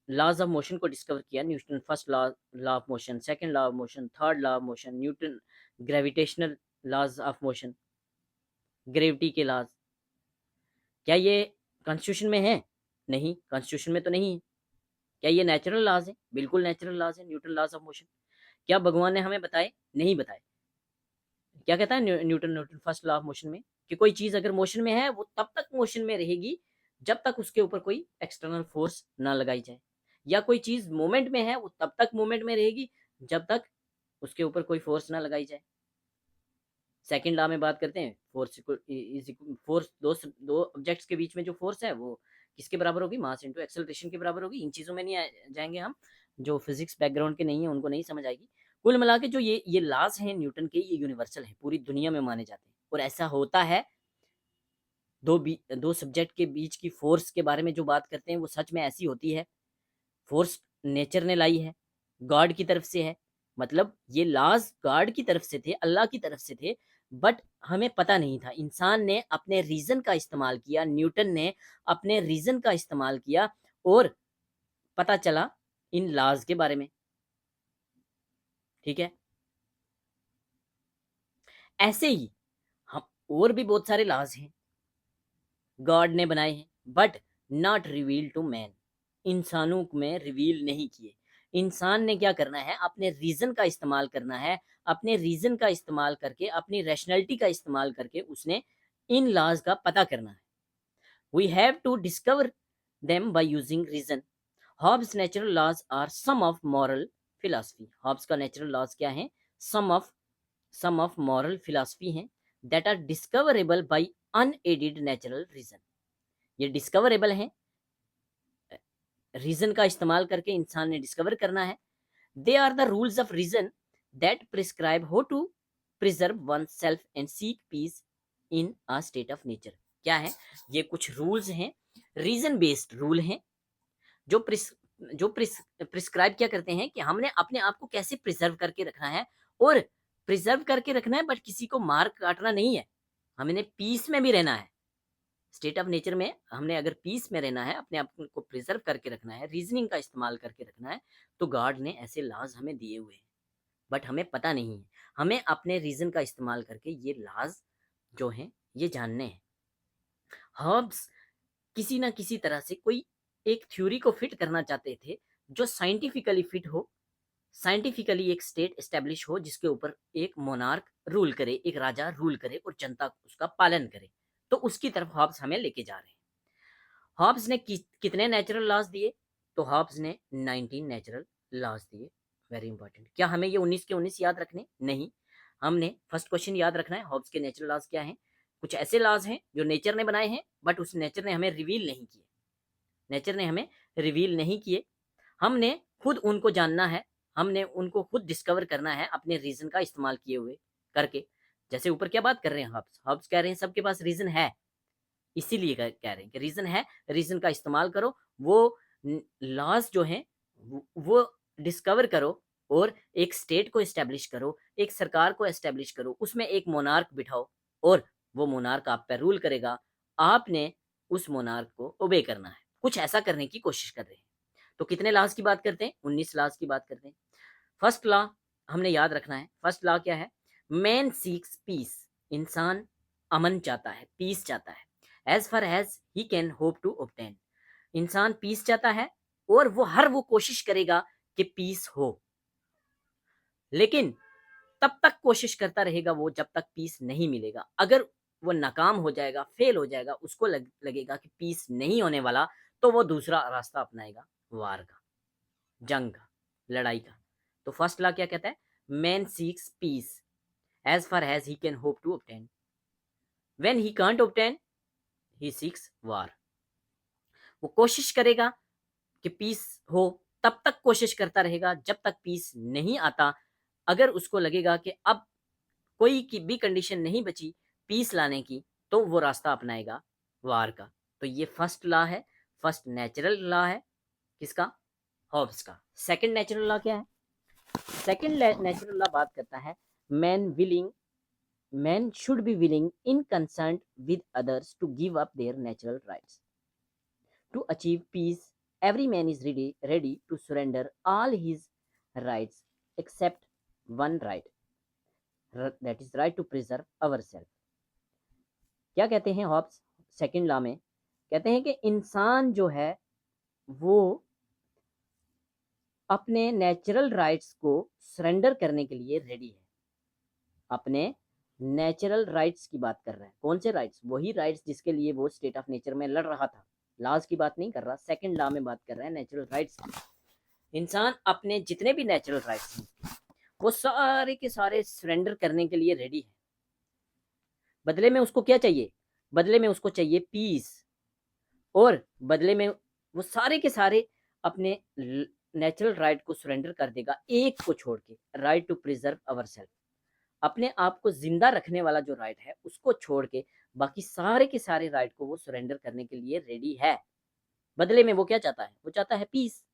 लॉज ऑफ मोशन को डिस्कवर किया। Newton first law of motion, second law of motion, third law of motion, Newton gravitational laws of motion, gravity के लॉज। क्या ये कॉन्स्टिट्यूशन में है? नहीं, कॉन्स्टिट्यूशन में तो नहीं है। क्या ये नेचुरल लॉज है? बिल्कुल नेचुरल लॉज है, न्यूटन लॉज ऑफ मोशन। क्या भगवान ने हमें बताए? नहीं बताए। क्या कहता है Newton first law of motion में, कि कोई चीज अगर मोशन में है वो तब तक मोशन में रहेगी जब तक उसके ऊपर कोई एक्सटर्नल फोर्स ना लगाई जाए, या कोई चीज मोमेंट में है वो तब तक मोमेंट में रहेगी जब तक उसके ऊपर कोई फोर्स ना लगाई जाए। सेकंड लॉ में बात करते हैं, फोर्स दो ऑब्जेक्ट्स के बीच में जो फोर्स है वो किसके बराबर होगी? मास इंटू एक्सेलरेशन के बराबर होगी। इन चीजों में नहीं जाएंगे हम, जो फिजिक्स बैकग्राउंड के नहीं है उनको नहीं समझ आएगी। कुल मिला के जो ये लॉज हैं न्यूटन के, ये यूनिवर्सल है, पूरी दुनिया में माने जाते हैं। और ऐसा होता है, दो सब्जेक्ट के बीच की फोर्स के बारे में जो बात करते हैं वो सच में ऐसी होती है। फोर्स नेचर ने लाई है, गॉड की तरफ से है। मतलब ये लॉज गॉड की तरफ से थे, अल्लाह की तरफ से थे, बट हमें पता नहीं था। इंसान ने अपने रीजन का इस्तेमाल किया, न्यूटन ने अपने रीजन का इस्तेमाल किया, और पता चला इन लॉज के बारे में। ठीक है, ऐसे ही हम और भी बहुत सारे लॉज हैं गॉड ने बनाए हैं, but not reveal to man, इंसानों में रिवील नहीं किए। इंसान ने क्या करना है, अपने रीजन का इस्तेमाल करना है, अपने रीजन का इस्तेमाल करके, अपनी रैशनैलिटी का इस्तेमाल करके उसने इन लॉज का पता करना है। We have to discover them by using reason. Hobbes natural laws are sum of moral philosophy. Hobbes का नेचुरल लॉज क्या है? सम ऑफ मॉरल फिलॉसफी है that are discoverable by unaided natural reason. ये discoverable है, reason का इस्तेमाल करके इंसान ने डिस्कवर करना है। They are the rules of reason that prescribe how to preserve oneself and seek peace in a state of nature. क्या है? ये कुछ रूल्स हैं, रीजन बेस्ड रूल हैं, जो प्रिस्क्राइब क्या करते हैं कि हमने अपने आप को कैसे प्रिजर्व करके रखना है, और प्रिजर्व करके रखना है बट किसी को मार काटना नहीं है, हमने पीस में भी रहना है। स्टेट ऑफ नेचर में हमने अगर पीस में रहना है, अपने आप को प्रिजर्व करके रखना है, रीजनिंग का इस्तेमाल करके रखना है, तो गॉड ने ऐसे लॉज हमें दिए हुए हैं, बट हमें पता नहीं है। हमें अपने रीजन का इस्तेमाल करके ये लॉज जो हैं ये जानने हैं। हर्ब्स किसी ना किसी तरह से कोई एक थ्योरी को फिट करना चाहते थे जो साइंटिफिकली फिट हो, साइंटिफिकली एक स्टेट एस्टेब्लिश हो जिसके ऊपर एक मोनार्क रूल करे, एक राजा रूल करे और जनता उसका पालन करे। तो उसकी तरफ हॉब्स हमें लेके जा रहे हैं। हॉब्स ने कितने नेचुरल लॉज दिए? तो हॉब्स ने 19 नेचुरल लॉज दिए। Very important. क्या हमें ये 19 के 19 याद रखने? नहीं, हमने फर्स्ट क्वेश्चन याद रखना है, हॉब्स के नेचुरल लॉज क्या हैं। कुछ ऐसे लॉज हैं जो नेचर ने बनाए हैं बट उस नेचर ने हमें रिवील नहीं किए, नेचर ने हमें रिवील नहीं किए, हमने खुद उनको जानना है, हमने उनको खुद डिस्कवर करना है अपने रीजन का इस्तेमाल किए हुए करके। जैसे ऊपर क्या बात कर रहे हैं हॉब्स, हॉब्स कह रहे हैं सबके पास रीजन है, इसीलिए कह रहे हैं कि रीजन है, रीजन का इस्तेमाल करो, वो लॉज जो हैं वो डिस्कवर करो और एक स्टेट को एस्टेब्लिश करो, एक सरकार को एस्टेब्लिश करो, उसमें एक मोनार्क बिठाओ और वो मोनार्क आप पर रूल करेगा, आपने उस मोनार्क को ओबे करना है। कुछ ऐसा करने की कोशिश कर रहे हैं। तो कितने लॉज की बात करते हैं? 19 लॉज की बात करते हैं। फर्स्ट लॉ हमने याद रखना है। फर्स्ट लॉ क्या है? मैन सीक्स पीस, इंसान अमन चाहता है, पीस चाहता है। As far as he can hope to obtain, इंसान पीस चाहता है और वो कोशिश करेगा कि पीस हो, लेकिन तब तक कोशिश करता रहेगा वो जब तक पीस नहीं मिलेगा। अगर वो नाकाम हो जाएगा, फेल हो जाएगा, उसको लगेगा कि पीस नहीं होने वाला, तो वो दूसरा रास्ता अपनाएगा, वार का, जंग का, लड़ाई का। तो फर्स्ट लॉ क्या कहता है? Man seeks peace as far as he can hope to obtain, when he can't obtain he seeks war. वो कोशिश करेगा कि पीस हो, तब तक कोशिश करता रहेगा जब तक पीस नहीं आता। अगर उसको लगेगा कि अब कोई की भी कंडीशन नहीं बची पीस लाने की, तो वो रास्ता अपनाएगा, वार का। तो ये फर्स्ट लॉ है, फर्स्ट नेचुरल लॉ है किसका? हॉब्स का। सेकंड नेचुरल लॉ क्या है? सेकंड नेचुरल लॉ बात करता है man should be willing in concern with others to give up their natural rights to achieve peace. Every man is ready to surrender all his rights except one right, that is right to preserve ourselves। क्या कहते हैं Hobbs second law में? कहते हैं कि इंसान जो है वो अपने नेचुरल राइट्स को सरेंडर करने के लिए रेडी है। अपने नेचुरल राइट्स की बात कर रहा है। कौन से राइट्स? वही राइट्स जिसके लिए वो स्टेट ऑफ नेचर में लड़ रहा था। लॉज की बात नहीं कर रहा, सेकंड लॉ में बात कर रहा है नेचुरल राइट्स की। इंसान अपने जितने भी नेचुरल राइट्स हैं वो सारे के सारे सरेंडर करने के लिए रेडी है। बदले में उसको क्या चाहिए? बदले में उसको चाहिए पीस, और बदले में वो सारे के सारे अपने नेचुरल राइट को सरेंडर कर देगा, एक को छोड़ के, right to preserve our self. अपने आप को जिंदा रखने वाला जो राइट है उसको छोड़ के बाकी सारे के सारे राइट को वो सरेंडर करने के लिए रेडी है। बदले में वो क्या चाहता है? वो चाहता है पीस,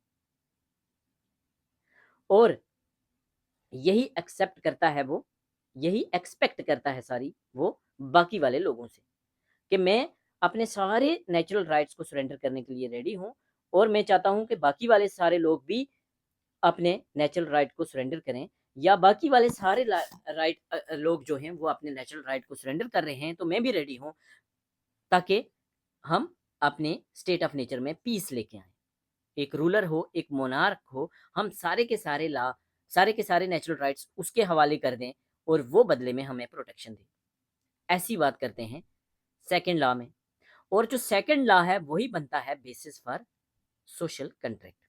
और यही एक्सेप्ट करता है वो, यही एक्सपेक्ट करता है वो बाकी वाले लोगों से, कि मैं अपने सारे नेचुरल राइट्स को सरेंडर करने के लिए रेडी हूं, और मैं चाहता हूं कि बाकी वाले सारे लोग भी अपने नेचुरल राइट को सरेंडर करें। या बाकी वाले सारे राइट लोग जो हैं वो अपने नेचुरल राइट को सरेंडर कर रहे हैं, तो मैं भी रेडी हूँ ताकि हम अपने स्टेट ऑफ नेचर में पीस लेके आए। एक रूलर हो, एक मोनार्क हो, हम सारे के सारे ला, सारे के सारे नेचुरल राइट्स उसके हवाले कर दें और वो बदले में हमें प्रोटेक्शन दे। ऐसी बात करते हैं सेकंड लॉ में। और जो सेकंड लॉ है वही बनता है basis for social contract.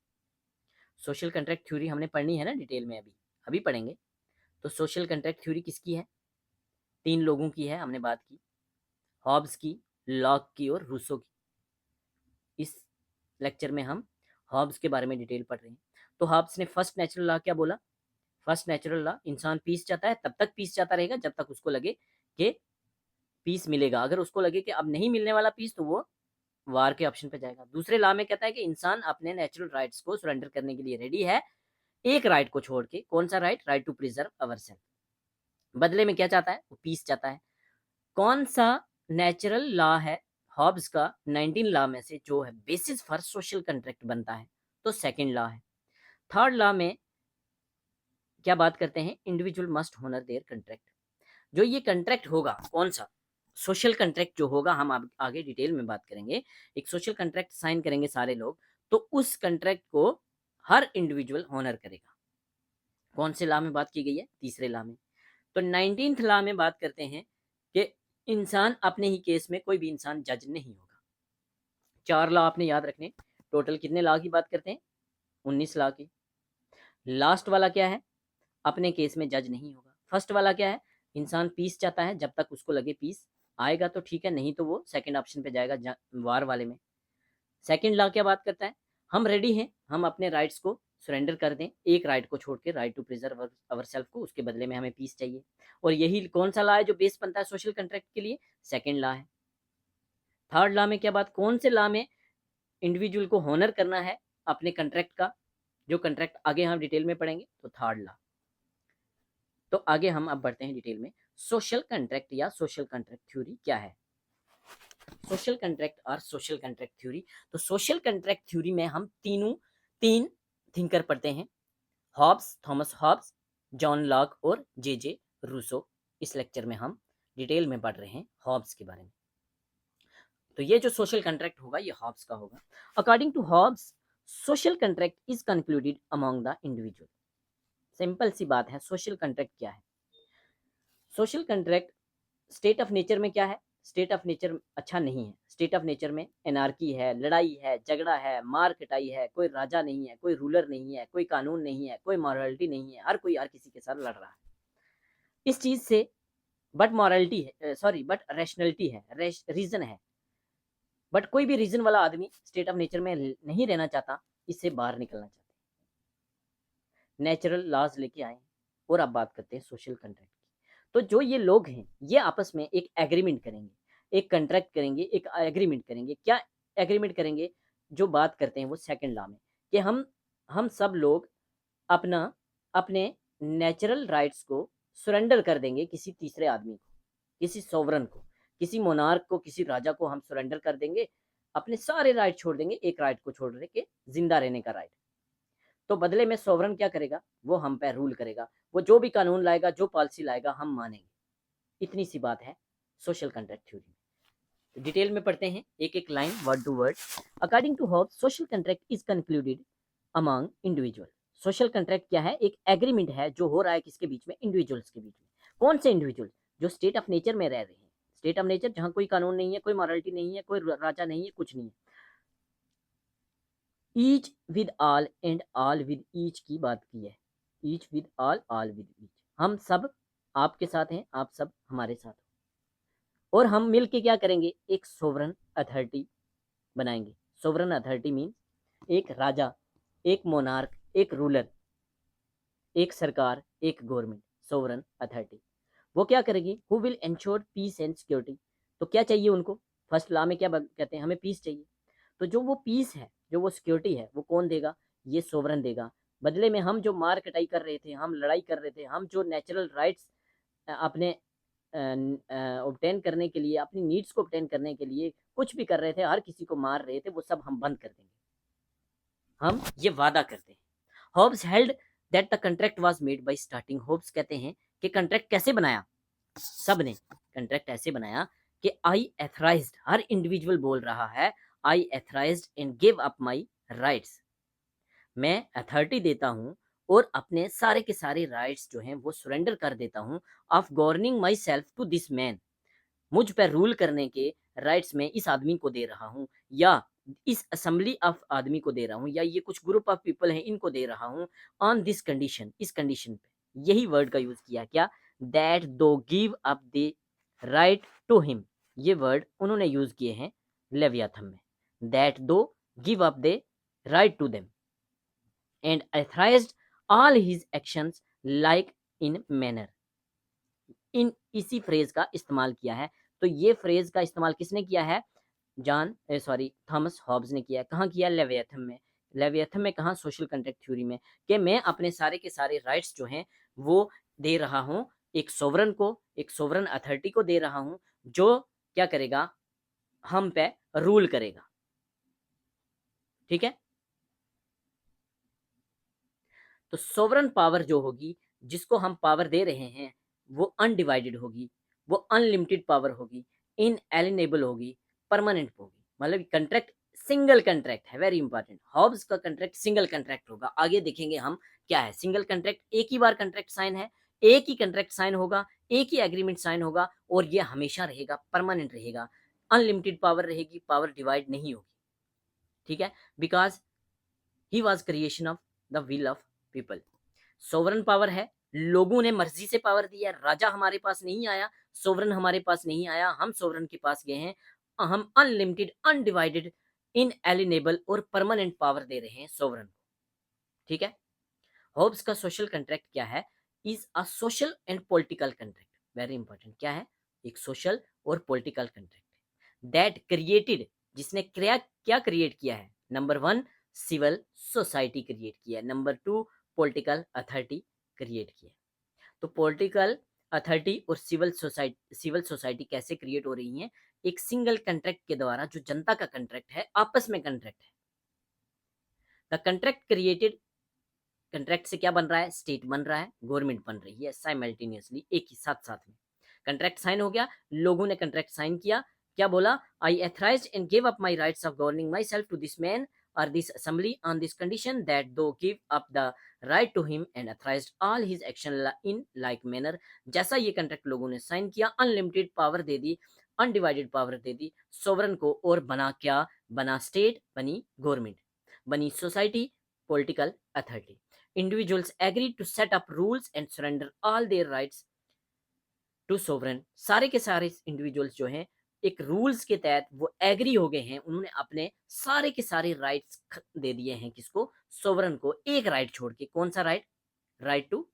Social contract theory हमने पढ़नी है ना डिटेल में, अभी अभी पढ़ेंगे। तो सोशल कंट्रैक्ट थ्योरी किसकी है? 3 लोगों की है, हमने बात की, हॉब्स की, लॉक की और रूसो की। इस लेक्चर में हम हॉब्स के बारे में डिटेल पढ़ रहे हैं। तो हॉब्स ने फर्स्ट नेचुरल लॉ क्या बोला? फर्स्ट नेचुरल लॉ, इंसान पीस चाहता है तब तक पीस चाहता रहेगा जब तक उसको लगे कि पीस मिलेगा। अगर उसको लगे कि अब नहीं मिलने वाला पीस, तो वो वार के ऑप्शन पे जाएगा। दूसरे लॉ में कहता है कि इंसान अपने नेचुरल राइट्स को सरेंडर करने के लिए रेडी है, एक राइट को छोड़ के। कौन सा right? Right to preserve our self. बदले में क्या चाहता है? वो पीस चाहता है। कौन सा नेचुरल लॉ है हॉब्स का 19 लॉ में से जो है बेसिस फॉर सोशल कंट्रैक्ट बनता है? तो सेकंड लॉ है। थर्ड लॉ में क्या बात करते हैं? Individual must honour their contract. जो ये कंट्रैक्ट होगा, कौन सा? सोशल कंट्रैक्ट जो होगा, हम आगे डिटेल में बात करेंगे। एक सोशल कंट्रैक्ट साइन करेंगे सारे लोग, तो उस कंट्रैक्ट को हर इंडिविजुअल होनर करेगा। कौन से लॉ में बात की गई है? तीसरे लॉ में। तो 19th लॉ में बात करते हैं कि इंसान अपने ही केस में कोई भी इंसान जज नहीं होगा। 4 लॉ आपने याद रखने। टोटल कितने लॉ की बात करते हैं? 19 लॉ की। लास्ट वाला क्या है? अपने केस में जज नहीं होगा। फर्स्ट वाला क्या है? इंसान पीस चाहता है, जब तक उसको लगे पीस आएगा तो ठीक है, नहीं तो वो सेकंड ऑप्शन पे जाएगा, वार वाले में। सेकंड लॉ क्या बात करता है? हम रेडी हैं, हम अपने राइट्स को सरेंडर कर दें, एक राइट को छोड़ के, right to preserve our self को, उसके बदले में हमें पीस चाहिए। और यही कौन सा लॉ है जो बेस बनता है सोशल कंट्रैक्ट के लिए? सेकंड लॉ है। थर्ड लॉ में क्या बात? कौन से लॉ में इंडिविजुअल को होनर करना है अपने कंट्रैक्ट का? जो कंट्रैक्ट आगे हम डिटेल में पढ़ेंगे, तो थर्ड लॉ। तो आगे हम अब बढ़ते हैं डिटेल में। सोशल कंट्रैक्ट या सोशल कंट्रैक्ट थ्योरी क्या है? सोशल कंट्रैक्ट और सोशल कंट्रैक्ट थ्योरी। तो सोशल कंट्रैक्ट थ्योरी में हम तीन थिंकर पढ़ते हैं, Hobbes, Thomas Hobbes, John Locke और जे रूसो। इस लेक्चर में हम डिटेल में पढ़ रहे हैं हॉब्स के बारे में। तो ये जो सोशल कंट्रैक्ट होगा ये हॉब्स का होगा। According to Hobbes, social contract is concluded among the individual. Simple सी बात है, सोशल कंट्रैक्ट क्या है? Social contract state of nature में क्या है? स्टेट ऑफ नेचर अच्छा नहीं है। स्टेट ऑफ नेचर में एनार्की है, लड़ाई है, झगड़ा है, मार कटाई है, कोई राजा नहीं है, कोई रूलर नहीं है, कोई कानून नहीं है, कोई मॉरलिटी नहीं है, हर कोई हर किसी के साथ लड़ रहा है। इस चीज से बट मॉरलिटी है, सॉरी बट रैशनलिटी है, रीजन है। बट कोई भी रीजन वाला आदमी स्टेट ऑफ नेचर में नहीं रहना चाहता, इससे बाहर निकलना चाहता है। नेचुरल लॉज लेके आए। और अब बात करते हैं सोशल कंट्रैक्ट की। तो जो ये लोग हैं ये आपस में एक एग्रीमेंट करेंगे, एक कंट्रैक्ट करेंगे, एक एग्रीमेंट करेंगे। क्या एग्रीमेंट करेंगे? जो बात करते हैं वो सेकंड लॉ में, कि हम सब लोग अपना अपने नेचुरल राइट्स को सरेंडर कर देंगे किसी तीसरे आदमी को, किसी सोवरन को, किसी मोनार्क को, किसी राजा को हम सरेंडर कर देंगे। अपने सारे राइट छोड़ देंगे, एक राइट को छोड़ के, जिंदा रहने का राइट। तो बदले में सोवरन क्या करेगा? वो हम पे रूल करेगा, वो जो भी कानून लाएगा, जो पॉलिसी लाएगा, हम मानेंगे। इतनी सी बात है सोशल कंट्रैक्ट थ्योरी। तो डिटेल में पढ़ते हैं एक एक line, word to word. According to Hobbes, social contract is concluded among individual. Social contract क्या है? एक एग्रीमेंट है जो हो रहा है किसके बीच में? इंडिविजुअल्स के बीच में। कौन से इंडिविजुअल? जो स्टेट ऑफ नेचर में रह रहे हैं। स्टेट ऑफ नेचर जहां कोई कानून नहीं है, कोई मॉरलिटी नहीं है, कोई राजा नहीं है, कुछ नहीं है। Each with all and all with each की बात की है। Each with all with each. हम सब आपके साथ हैं, आप सब हमारे साथ हो। और हम मिल के क्या करेंगे? एक सोवरन अथॉरिटी बनाएंगे। सोवरन अथॉरिटी मीन्स एक राजा, एक मोनार्क, एक रूलर, एक सरकार, एक गवर्नमेंट, सोवरन अथॉरिटी। वो क्या करेगी? Who will ensure peace and security. तो क्या चाहिए उनको? फर्स्ट लॉ में क्या कहते हैं? हमें पीस चाहिए। तो जो वो पीस है, जो वो सिक्योरिटी है, वो कौन देगा? ये सोवरन देगा। बदले में हम जो मार कटाई कर रहे थे, हम लड़ाई कर रहे थे, हम जो नेचुरल राइट्स अपने ऑब्टेन करने के लिए, अपनी नीड्स को ऑब्टेन करने के लिए कुछ भी कर रहे थे, हर किसी को मार रहे थे, वो सब हम बंद कर देंगे। हम ये वादा करते हैं। Hobbes held that the contract was made by starting. Hobbes कहते हैं कि कंट्रैक्ट कैसे बनाया, सब ने कंट्रैक्ट ऐसे बनाया कि आई एथराइज्ड, हर इंडिविजुअल बोल रहा है I authorised and give up my rights, मैं अथॉरिटी देता हूँ और अपने सारे के सारे राइट्स जो हैं वो सरेंडर कर देता हूँ of governing my self to this man, मुझ पर रूल करने के राइट्स मैं इस आदमी को दे रहा हूँ, या इस असेंबली ऑफ आदमी को दे रहा हूँ, या ये कुछ ग्रुप ऑफ पीपल हैं इनको दे रहा हूँ, ऑन दिस कंडीशन, इस कंडीशन पे, यही वर्ड का यूज किया क्या, that thou give up the right to him, ये वर्ड उन्होंने यूज किए हैं लेवियाथन में, that thou give up the right to them and authorized all his actions like in manner, इन इसी फ्रेज का इस्तेमाल किया है। तो ये फ्रेज का इस्तेमाल किसने किया है, थॉमस हॉब्स ने किया है। कहाँ किया, लेवियथन में। लेवियथन में कहाँ, सोशल कॉन्ट्रैक्ट थ्योरी में, कि मैं अपने सारे के सारे राइट्स जो हैं वो दे रहा हूँ एक सोवरन को, एक सोवरन अथॉरिटी को दे रहा हूँ, जो क्या करेगा, हम पे रूल करेगा। ठीक है, तो सोवरन पावर जो होगी, जिसको हम पावर दे रहे हैं, वो अनडिवाइडेड होगी, वो अनलिमिटेड पावर होगी, इनएलिनेबल होगी, परमानेंट होगी। मतलब कंट्रैक्ट सिंगल कंट्रैक्ट है, वेरी इंपॉर्टेंट। हॉब्स का कंट्रैक्ट सिंगल कंट्रैक्ट होगा, आगे देखेंगे हम क्या है सिंगल कंट्रैक्ट। एक ही बार कंट्रैक्ट साइन है, एक ही कंट्रैक्ट साइन होगा, एक ही एग्रीमेंट साइन होगा, और ये हमेशा रहेगा, परमानेंट रहेगा, अनलिमिटेड पावर रहेगी, पावर डिवाइड नहीं होगी। ठीक है, because he was creation of the will of people. Sovereign power है, लोगों ने मर्जी से पावर दिया, राजा हमारे पास नहीं आया, सोवरन हमारे पास नहीं आया, हम सोवरन के पास गए हैं, हम अनलिमिटेड, अनडिवाइडेड, इनएलिनेबल और परमानेंट पावर दे रहे हैं सोवरन को। ठीक है, होब्स का सोशल कॉन्ट्रैक्ट क्या है, is a social and political contract, very important. क्या है, एक सोशल और पॉलिटिकल कॉन्ट्रैक्ट दैट क्रिएटेड, जिसने क्या क्रिएट किया है, number one civil society create किया है, number two political authority create किया है। तो पॉलिटिकल अथॉरिटी और सिविल सोसाइटी कैसे क्रिएट हो रही हैं, एक सिंगल कंट्रैक्ट के द्वारा, जो जनता का कंट्रैक्ट है, आपस में कंट्रैक्ट है। द कंट्रैक्ट क्रिएटेड, कंट्रैक्ट से क्या बन रहा है, स्टेट बन रहा है, गवर्नमेंट बन रही है साइमल्टेनियसली, एक ही साथ साथ में। कंट्रैक्ट साइन हो गया, लोगों ने कंट्रैक्ट साइन किया, क्या बोला, I authorised and give up my rights of governing my self to this man और this assembly on this condition that thou give up the right to him and authorised all his action in like manner. जैसा ये contract लोगों ने sign किया, unlimited power दे दी, undivided power दे दी सोवरन को, और बना क्या, बना स्टेट, बनी गवर्नमेंट, बनी society, political authority. Individuals agreed to set up rules and surrender all their rights to sovereign। सारे के सारे इंडिविजुअल्स जो हैं एक रूल्स के तहत वो एग्री हो गए हैं, उन्होंने अपने सारे के सारे राइट्स दे दिए हैं, किसको, सोवरन को। एक राइट छोड़ के, कौन सा right, right to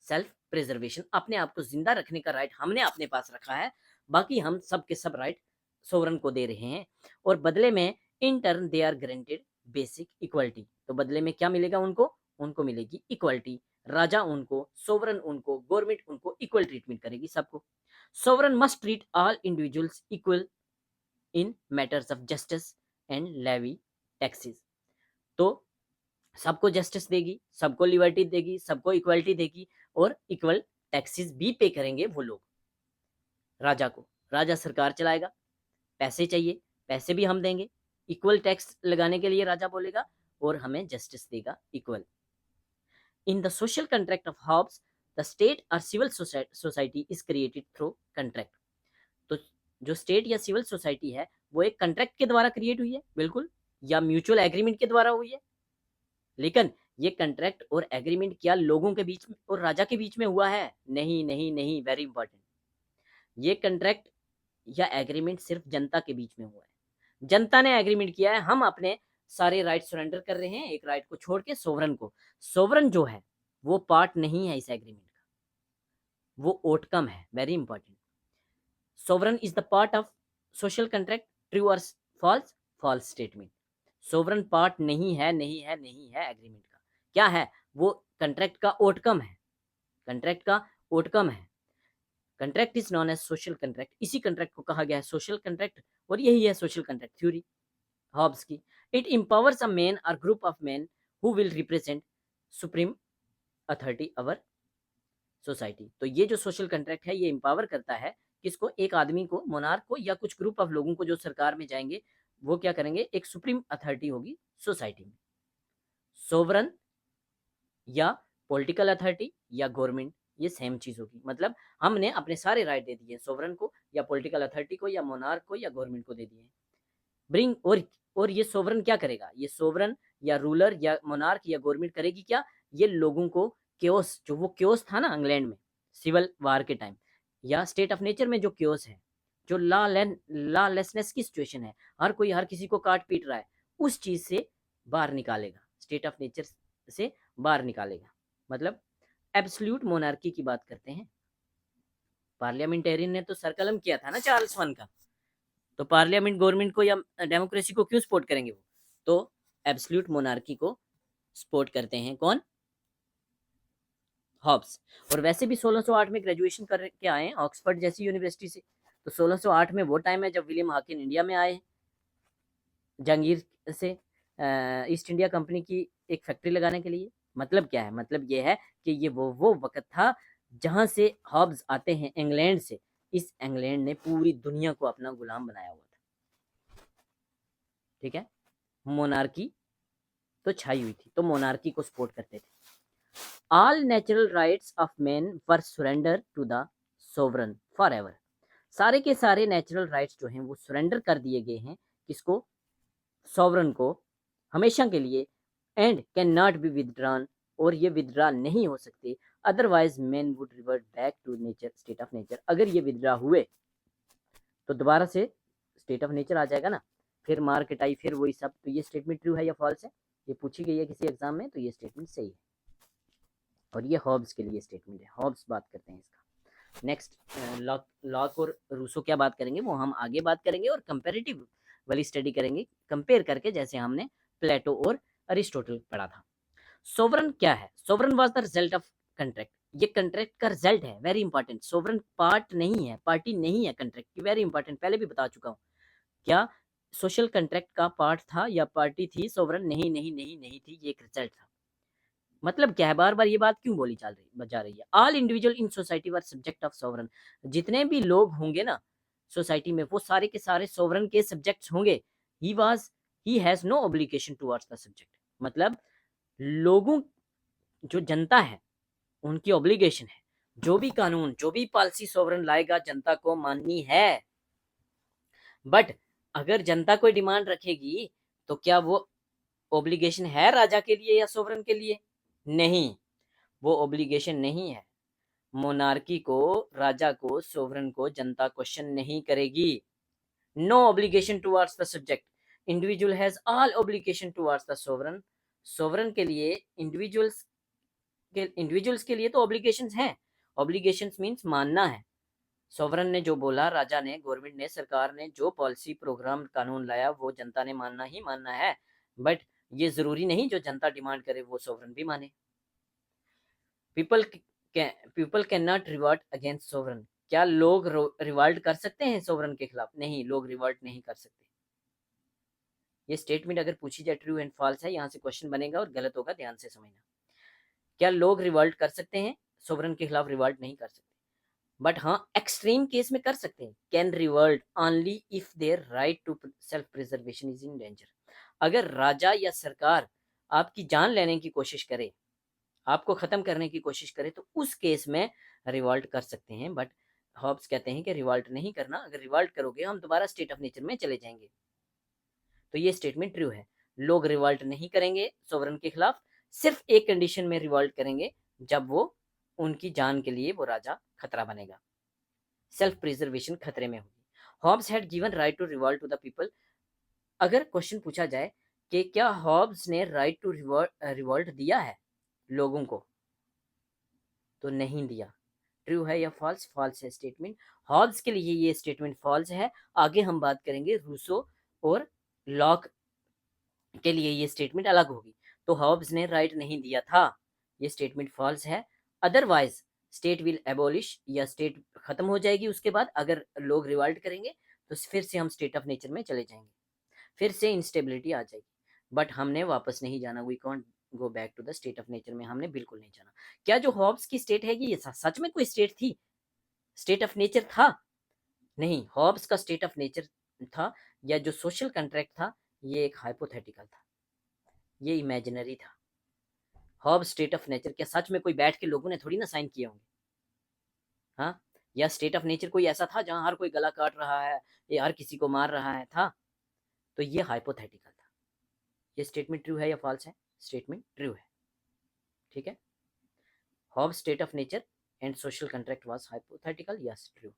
self preservation, अपने आप को जिंदा रखने का राइट हमने अपने पास रखा है, बाकी हम सब के सब राइट सोवरन को दे रहे हैं। और बदले में in turn they are granted basic equality, तो बदले में क्या मिलेगा उनको, उनको मिलेगी इक्वलिटी, राजा उनको, सोवरन उनको, गवर्नमेंट उनको इक्वल ट्रीटमेंट करेगी सबको। Sovereign must treat all individuals equal in matters of justice and levy taxes. तो सबको जस्टिस देगी, सबको लिबर्टी देगी, सबको इक्वलिटी देगी, और इक्वल टैक्सेस भी पे करेंगे वो लोग राजा को। राजा सरकार चलाएगा, पैसे चाहिए, पैसे भी हम देंगे, इक्वल टैक्स लगाने के लिए राजा बोलेगा, और हमें जस्टिस देगा equal. In the social contract of Hobbes, the state or civil society is created through contract। तो जो स्टेट या सिविल सोसाइटी है वो एक कंट्रैक्ट के द्वारा क्रिएट हुई है, बिल्कुल, या म्यूचुअल एग्रीमेंट के द्वारा हुई है। लेकिन ये कंट्रैक्ट और एग्रीमेंट क्या लोगों के बीच में और राजा के बीच में हुआ है, नहीं नहीं नहीं, वेरी इंपॉर्टेंट। ये कंट्रैक्ट या एग्रीमेंट सिर्फ जनता के बीच में हुआ है, जनता ने एग्रीमेंट किया है, हम अपने सारे राइट सरेंडर कर रहे हैं, एक राइट को छोड़ के सोवरन को। सोवरन जो है वो पार्ट नहीं है इस एग्रीमेंट का, वो आउटकम है, very important. Sovereign is the part of social contract, true और false, false statement. Sovereign part नहीं है, नहीं है, नहीं है एग्रीमेंट का, क्या है, वो कंट्रैक्ट का आउटकम है, कंट्रैक्ट का आउटकम है। Contract is known as social contract, इसी कंट्रैक्ट को कहा गया है सोशल कंट्रैक्ट, और यही है सोशल कंट्रैक्ट थ्योरी हॉब्स की। इट एम्पावर्स अ मैन और group of man who will represent supreme authority our society. तो ये जो सोशल कंट्रैक्ट है ये एम्पावर करता है किसको, एक आदमी को, मोनार्क को, या कुछ ग्रुप ऑफ लोगों को जो सरकार में जाएंगे, वो क्या करेंगे, एक सुप्रीम अथॉरिटी होगी सोसाइटी में। सोवरन या पॉलिटिकल अथॉरिटी या गवर्नमेंट, ये सेम चीज होगी। मतलब हमने अपने सारे राइट दे दिए सोवरन को या पॉलिटिकल अथॉरिटी को या मोनार्क को या गवर्नमेंट को दे दिए। ब्रिंग और ये सोवरन क्या करेगा, ये सोवरन या रूलर या मोनार्क या गवर्नमेंट करेगी क्या, ये लोगों को क्योस, जो वो क्योस था ना इंग्लैंड में सिविल वार के टाइम, या स्टेट ऑफ नेचर में जो क्योस है, जो लॉलेसनेस की सिचुएशन है, हर कोई हर किसी को काट पीट रहा है, उस चीज से बाहर निकालेगा, स्टेट ऑफ नेचर से बाहर निकालेगा। मतलब एब्सोल्यूट मोनार्की की बात करते हैं। पार्लियामेंटेरियन ने तो सरकलम किया था ना चार्ल्स वन का, तो पार्लियामेंट गवर्नमेंट को या डेमोक्रेसी को क्यों सपोर्ट करेंगे वो, तो एब्सोल्यूट मोनार्की को सपोर्ट करते हैं। कौन, हॉब्स। और वैसे भी 1608 में ग्रेजुएशन करके आए हैं ऑक्सफोर्ड जैसी यूनिवर्सिटी से। तो 1608 में वो टाइम है जब विलियम हाकिन इंडिया में आए, जहांगीर से ईस्ट इंडिया कंपनी की एक फैक्ट्री लगाने के लिए। मतलब क्या है, मतलब ये है कि ये वो वक्त था जहां से हॉब्स आते हैं इंग्लैंड से। इस इंग्लैंड ने पूरी दुनिया को अपना गुलाम बनाया हुआ था। ठीक है, मोनार्की तो छाई हुई थी, तो मोनार्की को सपोर्ट करते थे। All natural rights of man were surrender to the sovereign forever. सारे के सारे नेचुरल राइट्स जो हैं वो सरेंडर कर दिए गए हैं किसको, सॉवरन को, हमेशा के लिए। And cannot be withdrawn, और ये विदड्रॉ नहीं हो सकते। Otherwise man would revert back to nature, state of nature. अगर ये विदड्रॉ हुए तो दोबारा से स्टेट ऑफ नेचर आ जाएगा ना, फिर मार कटाई, फिर वही सब। तो ये स्टेटमेंट ट्रू है या फॉल्स है, ये पूछी गई है किसी एग्जाम में, तो ये स्टेटमेंट सही है। और ये हॉब्स के लिए स्टेटमेंट है, हॉब्स बात करते हैं इसका। नेक्स्ट लॉक और रूसो क्या बात करेंगे वो हम आगे बात करेंगे, और कंपेरेटिव वाली स्टडी करेंगे, कंपेयर करके, जैसे हमने प्लेटो और अरिस्टोटल पढ़ा था। सोवरन क्या है, sovereign was the result of contract. ये कंट्रैक्ट का रिजल्ट है, वेरी इंपॉर्टेंट। सोवरन पार्ट नहीं है, पार्टी नहीं है कंट्रैक्ट की, वेरी इंपॉर्टेंट, पहले भी बता चुका हूँ। क्या सोशल कंट्रैक्ट का पार्ट था या पार्टी थी सोवरन, नहीं नहीं नहीं नहीं थी, ये एक रिजल्ट था। मतलब क्या है, बार बार ये बात क्यों बोली जा रही है। All individual in society were subject of sovereign. जितने भी लोग होंगे ना सोसाइटी में, वो सारे के सारे सोवरन के सब्जेक्ट्स होंगे। He has no obligation towards the subject. मतलब लोगों, जो जनता है उनकी ऑब्लिगेशन है, जो भी कानून, जो भी पॉलिसी सोवरन लाएगा जनता को माननी है। बट अगर जनता कोई डिमांड रखेगी तो क्या वो ऑब्लिगेशन है राजा के लिए या सोवरन के लिए, नहीं, वो ऑब्लिगेशन नहीं है। मोनार्की को, राजा को, सोवरन को जनता क्वेश्चन नहीं करेगी। No obligation towards the subject, individual has all obligation towards the sovereign. Sovereign के लिए इंडिविजुअल्स के लिए तो ऑब्लिगेशंस हैं। ऑब्लिगेशंस मींस मानना है। सोवरन ने जो बोला, राजा ने, गवर्नमेंट ने, सरकार ने जो पॉलिसी, प्रोग्राम, कानून लाया, वो जनता ने मानना ही मानना है। बट ये जरूरी नहीं जो जनता डिमांड करे वो सोवरन भी माने। People can not revolt against sovereign. क्या लोग रिवॉल्ट कर सकते हैं सोवरन के खिलाफ, नहीं, लोग रिवॉल्ट नहीं कर सकते। ये स्टेटमेंट अगर पूछी जाए ट्रू एंड फॉल्स है, यहाँ से क्वेश्चन बनेगा और गलत होगा, ध्यान से समझना। क्या लोग रिवॉल्ट कर सकते हैं, सोवरन के खिलाफ रिवॉल्ट नहीं कर सकते। बट हाँ, एक्सट्रीम केस में कर सकते हैं। Can revolt only if their right to self preservation is in danger. अगर राजा या सरकार आपकी जान लेने की कोशिश करे, आपको खत्म करने की कोशिश करे, तो उस केस में रिवॉल्ट कर सकते हैं। बट हॉब्स कहते हैं कि रिवॉल्ट नहीं करना, अगर रिवॉल्ट करोगे हम दोबारा स्टेट ऑफ नेचर में चले जाएंगे। तो ये स्टेटमेंट ट्रू है, लोग रिवॉल्ट नहीं करेंगे सोवरन के खिलाफ। सिर्फ एक कंडीशन में रिवॉल्ट करेंगे, जब वो, उनकी जान के लिए वो राजा खतरा बनेगा, सेल्फ प्रिजर्वेशन खतरे में होगी। Hobbes had given right to revolt to the people. अगर क्वेश्चन पूछा जाए कि क्या हॉब्स ने राइट टू रिवॉल्ट दिया है लोगों को, तो नहीं दिया। ट्रू है या फॉल्स, फॉल्स है स्टेटमेंट। हॉब्स के लिए ये स्टेटमेंट फॉल्स है। आगे हम बात करेंगे रूसो और लॉक के लिए ये स्टेटमेंट अलग होगी। तो हॉब्स ने राइट नहीं दिया था, ये स्टेटमेंट फॉल्स है। अदरवाइज स्टेट विल एबोलिश, या स्टेट खत्म हो जाएगी उसके बाद, अगर लोग रिवॉल्ट करेंगे तो फिर से हम स्टेट ऑफ नेचर में चले जाएंगे, फिर से इंस्टेबिलिटी आ जाएगी। बट हमने वापस नहीं जाना, we go back to the state of nature में हमने बिल्कुल नहीं जाना। क्या जो हॉब्स की स्टेट है ये सच में कोई स्टेट थी, स्टेट ऑफ नेचर था? नहीं, हॉब्स का स्टेट ऑफ नेचर था या जो सोशल कॉन्ट्रैक्ट था ये एक हाइपोथेटिकल था, ये इमेजिनरी था। हॉब्स स्टेट ऑफ नेचर क्या सच में कोई बैठ के लोगों ने थोड़ी ना साइन किए होंगे? हाँ, या स्टेट ऑफ नेचर कोई ऐसा था जहां हर कोई गला काट रहा है या हर किसी को मार रहा है था? तो ये हाइपोथेटिकल था। ये स्टेटमेंट ट्रू है या फॉल्स है? स्टेटमेंट ट्रू है। ठीक है, Hobbes state of nature and social contract was hypothetical, yes true.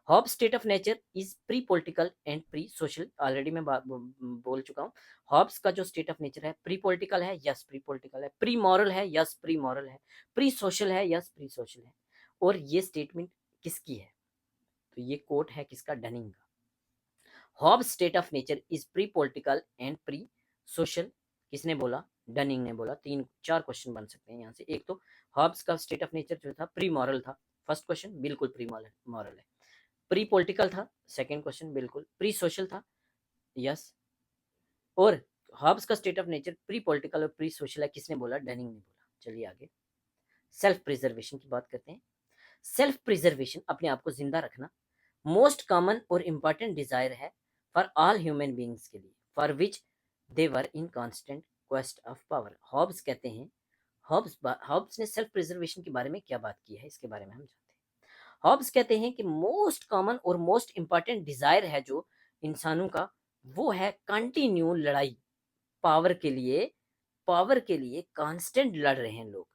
Hobbes state of nature is pre political and pre social, already मैं बोल चुका हूँ। हॉब्स का जो स्टेट ऑफ नेचर है प्री पॉलिटिकल है, यस प्री पॉलिटिकल है। Pre moral है, यस प्री मॉरल है। प्री सोशल है, यस प्री सोशल है। और ये स्टेटमेंट किसकी है? तो ये कोट है किसका? डनिंग का। Hobbes state of nature is pre political and pre social, किसने बोला? डनिंग ने बोला। 3-4 क्वेश्चन बन सकते हैं यहाँ से। एक तो हॉब्स का स्टेट ऑफ नेचर जो था प्री मॉरल था, फर्स्ट क्वेश्चन बिल्कुल प्री मॉरल है। प्री पॉलिटिकल था, सेकंड क्वेश्चन बिल्कुल। प्री सोशल था, यस। और हॉब्स का state of nature pre political और प्री सोशल है, किसने बोला? डनिंग ने बोला। चलिए आगे सेल्फ प्रिजर्वेशन की बात करते हैं। सेल्फ प्रिजर्वेशन, अपने आप को जिंदा रखना, मोस्ट कॉमन और इंपॉर्टेंट डिजायर है फॉर ऑल ह्यूमन बींग्स के लिए, for which they were in constant quest of power. Hobbes कहते हैं, हॉब्स ने सेल्फ प्रिजर्वेशन के बारे में क्या बात की है इसके बारे में हम जानते हैं। हॉब्स कहते हैं कि मोस्ट कॉमन और मोस्ट इंपॉर्टेंट डिजायर है जो इंसानों का, वो है कंटिन्यू लड़ाई, पावर के लिए, पावर के लिए कांस्टेंट लड़ रहे हैं लोग।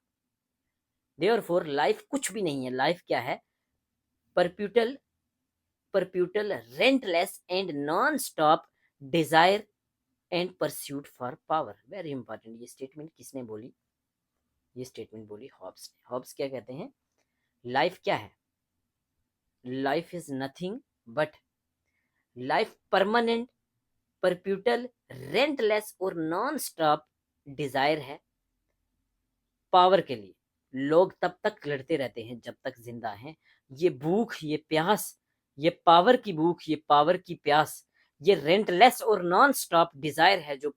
देयरफॉर लाइफ कुछ भी नहीं है। लाइफ क्या है? Perpetual, perpetual relentless and non stop desire and pursuit for power. Very important, ये स्टेटमेंट किसने बोली? ये स्टेटमेंट बोली हॉब्स ने। हॉब्स क्या कहते हैं? लाइफ क्या है? Life is nothing but, life permanent, perpetual, relentless और नॉन स्टॉप डिजायर है पावर के लिए। लोग तब तक लड़ते रहते हैं जब तक जिंदा हैं। ये भूख, ये प्यास, ये पावर की भूख, ये पावर की प्यास, ये रेंटलेस और नॉन स्टॉप डिजायर है जो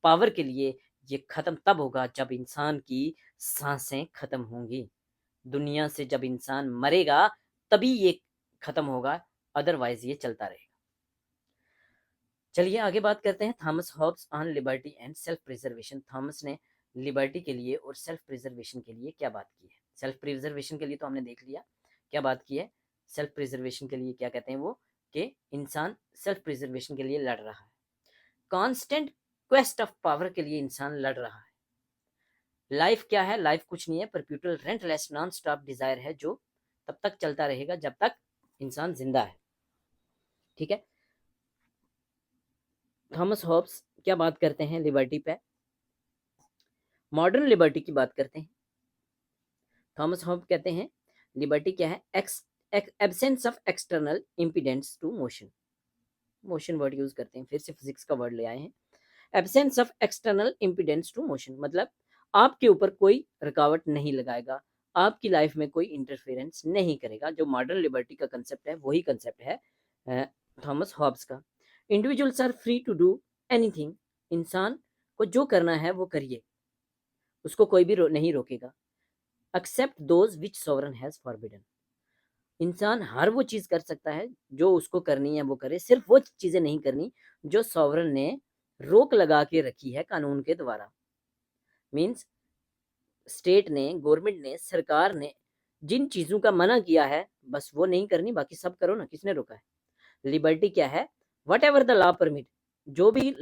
पावर के लिए, ये खत्म तब होगा जब इंसान की सांसें खत्म होंगी। दुनिया से जब इंसान मरेगा तभी ये खत्म होगा, अदरवाइज ये चलता रहेगा। चलिए आगे बात करते हैं Thomas Hobbes on liberty and self preservation. Thomas ने लिबर्टी के लिए और सेल्फ प्रिजर्वेशन के लिए क्या बात की है? सेल्फ प्रिजर्वेशन के लिए तो हमने देख लिया क्या बात की है। सेल्फ प्रिजर्वेशन के लिए क्या कहते हैं वो? कि इंसान सेल्फ प्रिजर्वेशन के लिए लड़ रहा है, कांस्टेंट क्वेस्ट ऑफ पावर के लिए इंसान लड़ रहा है। लाइफ क्या है? लाइफ कुछ नहीं है, परप्यूटल रेंटलेस नॉन स्टॉप डिजायर है जो तब तक चलता रहेगा जब तक इंसान जिंदा है। ठीक है, थॉमस हॉब्स क्या बात करते हैं लिबर्टी पे? मॉडर्न लिबर्टी की बात करते हैं। थॉमस हॉब्स कहते हैं लिबर्टी क्या है? Absence of external impedance to motion. Motion word use करते हैं, फिर से फिजिक्स का वर्ड ले आए हैं। Absence of external impedance to motion मतलब आपके ऊपर कोई रुकावट नहीं लगाएगा, आपकी लाइफ में कोई इंटरफेरेंस नहीं करेगा। जो मॉडर्न लिबर्टी का कंसेप्ट है वही कंसेप्ट है थॉमस हॉब्स का। Individuals are free to do anything, इंसान को जो करना है वो करिए, उसको कोई भी नहीं रोकेगा। Except those which sovereign has forbidden, इंसान हर वो चीज कर सकता है जो उसको करनी है वो करे, सिर्फ वो चीजें नहीं करनी जो सॉवरन ने रोक लगा के रखी है कानून के द्वारा। मीन्स स्टेट ने, गवर्नमेंट ने, सरकार ने जिन चीजों का मना किया है बस वो नहीं करनी, बाकी सब करो ना, किसने रोका है? लिबर्टी क्या है? What ever the law permit, जो भी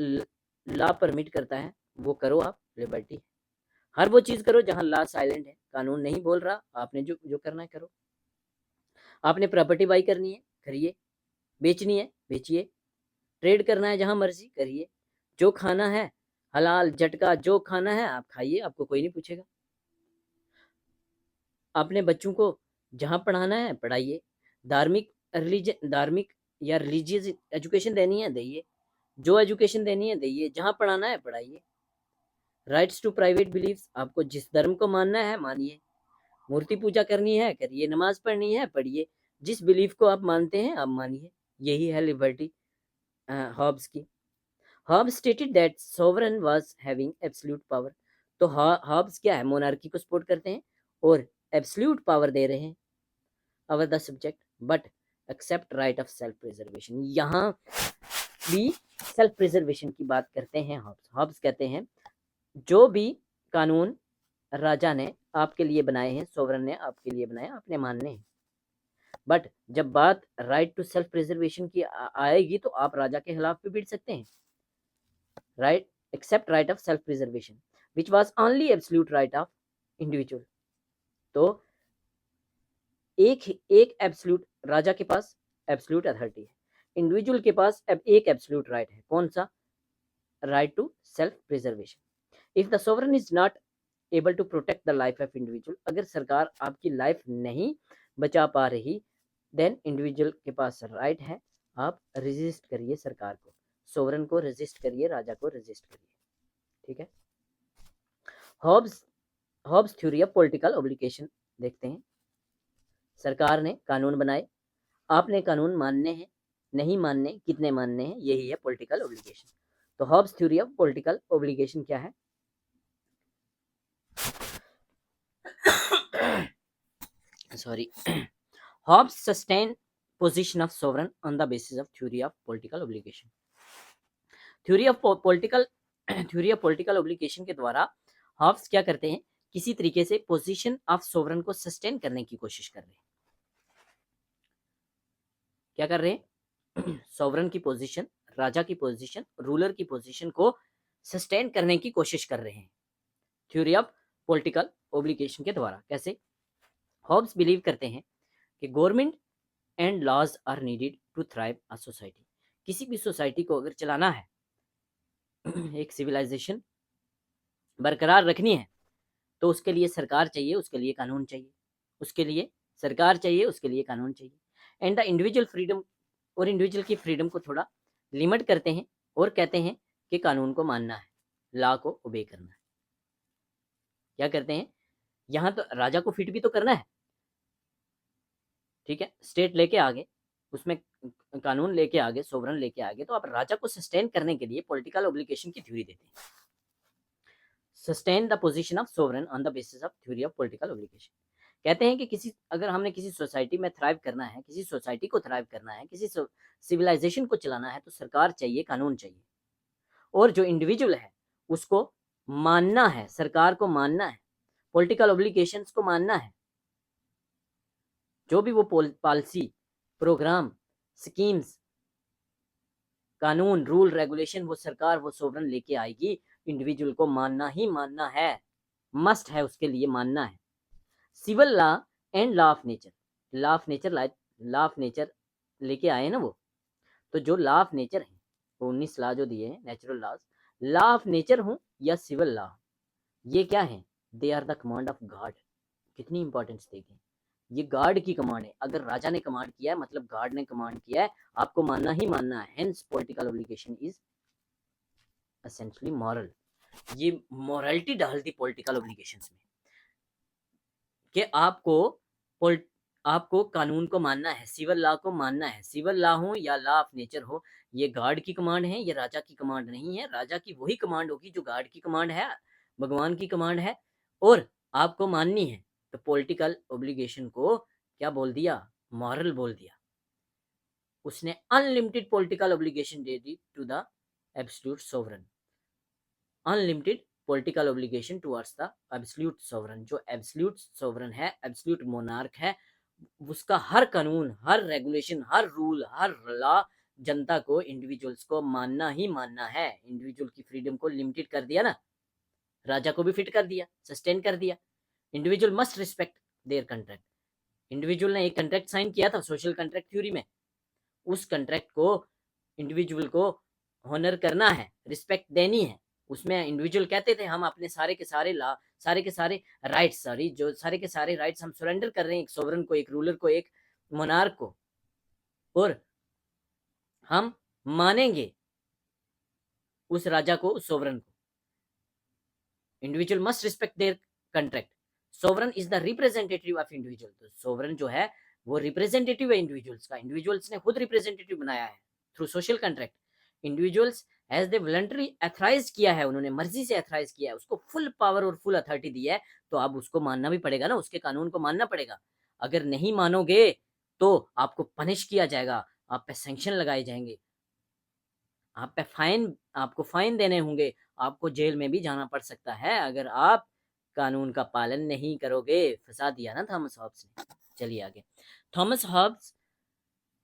लॉ परमिट करता है वो करो आप, लिबर्टी। हर वो चीज करो जहां लॉ साइलेंट है, कानून नहीं बोल रहा, आपने जो जो करना है करो। आपने प्रॉपर्टी बाई करनी है करिए, बेचनी है बेचिए, ट्रेड करना है जहां मर्जी करिए, जो खाना है हलाल झटका जो खाना है आप खाइए, आपको कोई नहीं पूछेगा। अपने बच्चों को जहां पढ़ाना है पढ़ाइए, धार्मिक या रिलीजियस एजुकेशन देनी है देइए, जो एजुकेशन देनी है देइए, जहां पढ़ाना है पढ़ाइए। राइट्स टू प्राइवेट बिलीव्स, आपको जिस धर्म को मानना है मानिए, मूर्ति पूजा करनी है करिए, नमाज पढ़नी है पढ़िए, जिस बिलीफ को आप मानते हैं आप मानिए। यही है लिबर्टी हॉब्स की। Hobbes stated that sovereign was having absolute power, तो हॉब्स क्या है, मोनार्की को सपोर्ट करते हैं और एब्सोल्यूट पावर दे रहे हैं over the subject, but except right of self preservation. यहाँ भी सेल्फ प्रिजर्वेशन की बात करते हैं हॉब्स। हॉब्स कहते हैं जो भी कानून राजा ने आपके लिए बनाए हैं, सोवरन ने आपके लिए बनाए, आपने मानने हैं, बट जब बात राइट टू सेल्फ प्रिजर्वेशन की आएगी तो आप राजा के खिलाफ भी भिड़ सकते हैं। Right, except right of self preservation which was only absolute right of individual. तो एक एब्सोल्यूट, राजा के पास एब्सोल्यूट अथॉरिटी है, इंडिविजुअल के पास एक एब्सोल्यूट राइट है। कौन सा? Right to self preservation. If the sovereign is not able to protect the life of individual, अगर सरकार आपकी लाइफ नहीं बचा पा रही, देन इंडिविजुअल के पास राइट है, आप रेजिस्ट करिए सरकार को, सोवरन को रेजिस्ट करिए, राजा को रेजिस्ट करिए। ठीक है। Hobbes theory of political obligation देखते हैं। सरकार ने कानून बनाए, आपने कानून मानने हैं, नहीं मानने, कितने मानने हैं, यही है पॉलिटिकल ऑब्लिगेशन। तो Hobbes theory of political obligation क्या है? Sorry. Hobbes sustained position of sovereign on the basis of theory of political obligation. theory of political obligation के द्वारा हॉब्स क्या करते हैं, किसी तरीके से पोजीशन ऑफ सोवरन को सस्टेन करने की कोशिश कर रहे हैं। क्या कर रहे हैं? सोवरन की पोजीशन, राजा की पोजीशन, रूलर की पोजीशन को सस्टेन करने की कोशिश कर रहे हैं थ्योरी ऑफ पॉलिटिकल ऑब्लिगेशन के द्वारा। कैसे? हॉब्स बिलीव करते हैं कि government and laws are needed to thrive a society. किसी भी सोसाइटी को अगर चलाना है, एक सिविलाइजेशन बरकरार रखनी है, तो उसके लिए सरकार चाहिए, उसके लिए कानून चाहिए, उसके लिए सरकार चाहिए, उसके लिए कानून चाहिए। एंड द इंडिविजुअल फ्रीडम, और इंडिविजुअल की फ्रीडम को थोड़ा लिमिट करते हैं और कहते हैं कि कानून को मानना है, लॉ को ओबे करना है। क्या करते हैं? यहाँ तो राजा को फिट भी तो करना है, ठीक है, स्टेट लेके आगे, उसमें कानून लेके आगे, सोवरन लेके आगे, तो आप राजा को सस्टेन करने के लिए पॉलिटिकल ऑब्लिगेशन की थ्योरी देते हैं। Sustain the position of sovereign on the basis of theory of political obligation. कहते हैं कि अगर हमने किसी सोसाइटी में थ्राइव करना है, किसी सोसाइटी को थ्राइव करना है, किसी सिविलाइजेशन को चलाना है, तो सरकार चाहिए, कानून चाहिए, और जो इंडिविजुअल है उसको मानना है, सरकार को मानना है, पॉलिटिकल ऑब्लिगेशंस को मानना है। जो भी वो पॉलिसी, प्रोग्राम, स्कीम्स, कानून, रूल, रेगुलेशन वो सरकार, वो सोवरन लेके आएगी, इंडिविजुअल को मानना ही मानना है, मस्ट है, उसके लिए मानना है। Civil law and law of nature, law of nature लेके आए ना वो, तो जो लॉ ऑफ नेचर है, 19 लॉ जो दिए हैं, natural laws, law of nature हो या सिविल लॉ, ये क्या है? They are the command of God. कितनी इंपॉर्टेंस देखें, ये गॉड की कमांड है। अगर राजा ने कमांड किया है, मतलब गॉड ने कमांड किया है, आपको मानना ही मानना है। Hence political obligation is essentially moral. ये मॉरलिटी डाल दी पॉलिटिकल ऑब्लिगेशंस में कि आपको कानून को मानना है, सिविल लॉ को मानना है। सिविल लॉ हो या लॉ ऑफ नेचर हो, ये गॉड की कमांड है, ये राजा की कमांड नहीं है। राजा की वही कमांड होगी जो गॉड की कमांड है, भगवान की कमांड है, और आपको माननी है। तो पॉलिटिकल ऑब्लिगेशन को क्या बोल दिया? मॉरल बोल दिया। उसने अनलिमिटेड पॉलिटिकल ऑब्लिगेशन दे दी to the absolute sovereign, unlimited political obligation towards the absolute sovereign. जो एब्सोल्यूट सोवरन है, एब्सोल्यूट मोनार्क है, उसका हर कानून, हर रेगुलेशन, हर रूल, हर लॉ जनता को, इंडिविजुअल्स को मानना ही मानना है। इंडिविजुअल की फ्रीडम को लिमिटेड कर दिया ना, राजा को भी फिट कर दिया, सस्टेन कर दिया। Individual must respect there contract. Individual ने एक कंट्रैक्ट साइन किया था सोशल कंट्रैक्ट थ्योरी में, उस कंट्रैक्ट को इंडिविजुअल को ऑनर करना है, रिस्पेक्ट देनी है। उसमें इंडिविजुअल कहते थे हम अपने सारे के सारे लॉ, सारे के सारे राइट्स, जो सारे के सारे राइट्स हम सरेंडर कर रहे हैं एक सोवरन को, एक रूलर को, एक मोनार्क को, और हम मानेंगे उस राजा को, उस सोवरन को। Individual must respect there contract. Sovereign is the representative of individual. तो सोवरन जो है वो रिप्रेजेंटेटिव है इंडिविजुअल्स का। इंडिविजुअल्स ने खुद रिप्रेजेंटेटिव बनाया है through social contract. Individuals as they voluntary authorise किया है, उन्होंने मर्जी से एथराइज किया है, उसको फुल पावर और फुल अथॉरिटी दी है, तो अब उसको मानना भी पड़ेगा ना, उसके कानून को मानना पड़ेगा। अगर नहीं मानोगे तो आपको पनिश किया जाएगा, आप पे सैंक्शन लगाए जाएंगे, आप पे फाइन, आपको फाइन देने होंगे, आपको जेल में भी जाना पड़ सकता है अगर आप कानून का पालन नहीं करोगे। फंसा दिया ना थॉमस हॉब्स ने। चलिए आगे। थॉमस हॉब्स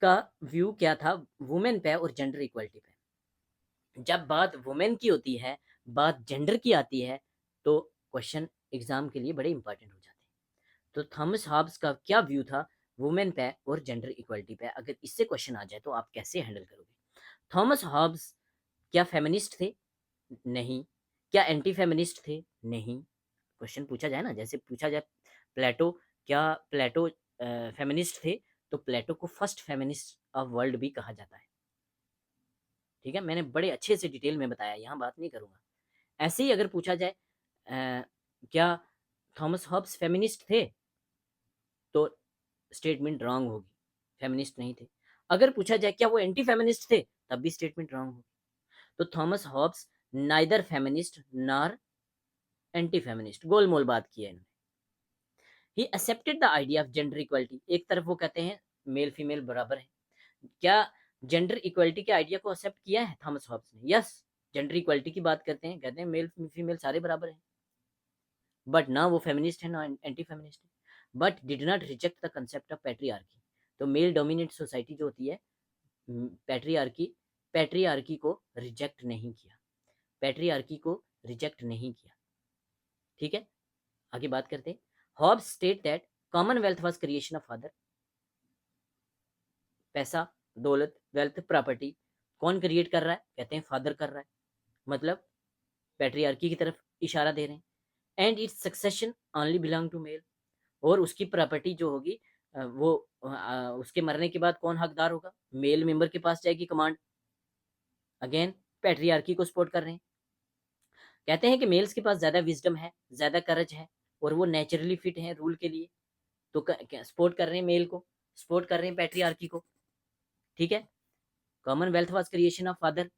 का व्यू क्या था वुमेन पे और जेंडर इक्वलिटी पे। जब बात वुमेन की होती है, बात जेंडर की आती है, तो क्वेश्चन एग्जाम के लिए बड़े इंपॉर्टेंट हो जाते हैं। तो थॉमस हॉब्स का क्या व्यू था वुमेन पे और जेंडर इक्वलिटी पे, अगर इससे क्वेश्चन आ जाए तो आप कैसे हैंडल करोगे। थॉमस हॉब्स क्या फेमिनिस्ट थे? नहीं। क्या एंटी फेमिनिस्ट थे? नहीं। क्वेश्चन पूछा जाए ना, जैसे पूछा जाए प्लेटो, क्या प्लेटो फेमिनिस्ट थे? तो प्लेटो को फर्स्ट फेमिनिस्ट ऑफ वर्ल्ड भी कहा जाता है। ठीक है, मैंने बड़े अच्छे से डिटेल में बताया, यहाँ बात नहीं करूँगा। ऐसे ही अगर पूछा जाए क्या थॉमस हॉब्स फेमिनिस्ट थे, तो स्टेटमेंट रॉन्ग होगी, फेमिनिस्ट नहीं थे। अगर पूछा जाए क्या वो एंटी फेमिनिस्ट थे, तब भी स्टेटमेंट रॉन्ग होगी। तो Thomas Hobbes neither feminist nor anti feminist, गोलमोल बात की है इन्होंने। He accepted the idea of gender equality, एक तरफ वो कहते हैं मेल फीमेल बराबर है, क्या जेंडर इक्वलिटी के आइडिया को एक्सेप्ट किया है थॉमस हॉब्स ने? यस। जेंडर इक्वलिटी की बात करते हैं, कहते हैं मेल फीमेल सारे बराबर हैं, बट ना वो फेमिनिस्ट है ना एंटी फेमिनिस्ट है, but did not reject the concept of patriarchy. तो मेल डोमिनेट सोसाइटी जो होती है, पैट्रियार्की, पैट्रियार्की को रिजेक्ट नहीं किया, पैट्रियार्की को रिजेक्ट नहीं किया। ठीक है, आगे बात करते हैं। Hobbes state that commonwealth was creation of father. पैसा, दौलत, वेल्थ, प्रॉपर्टी कौन क्रिएट कर रहा है? कहते हैं फादर कर रहा है, मतलब पैट्रियार्की की तरफ इशारा दे रहे हैं। And its succession only belong to male, और उसकी प्रॉपर्टी जो होगी वो उसके मरने के बाद कौन हकदार होगा? मेल मेंबर के पास जाएगी कमांड। अगेन पैट्रियार्की को सपोर्ट कर रहे हैं, कहते हैं कि मेल्स के पास ज्यादा विजडम है, ज्यादा करज है, और वो नेचुरली फिट है रूल के लिए, तो सपोर्ट कर रहे हैं मेल को, सपोर्ट कर रहे हैं पैट्रियार्की को। ठीक है, Commonwealth was creation of father,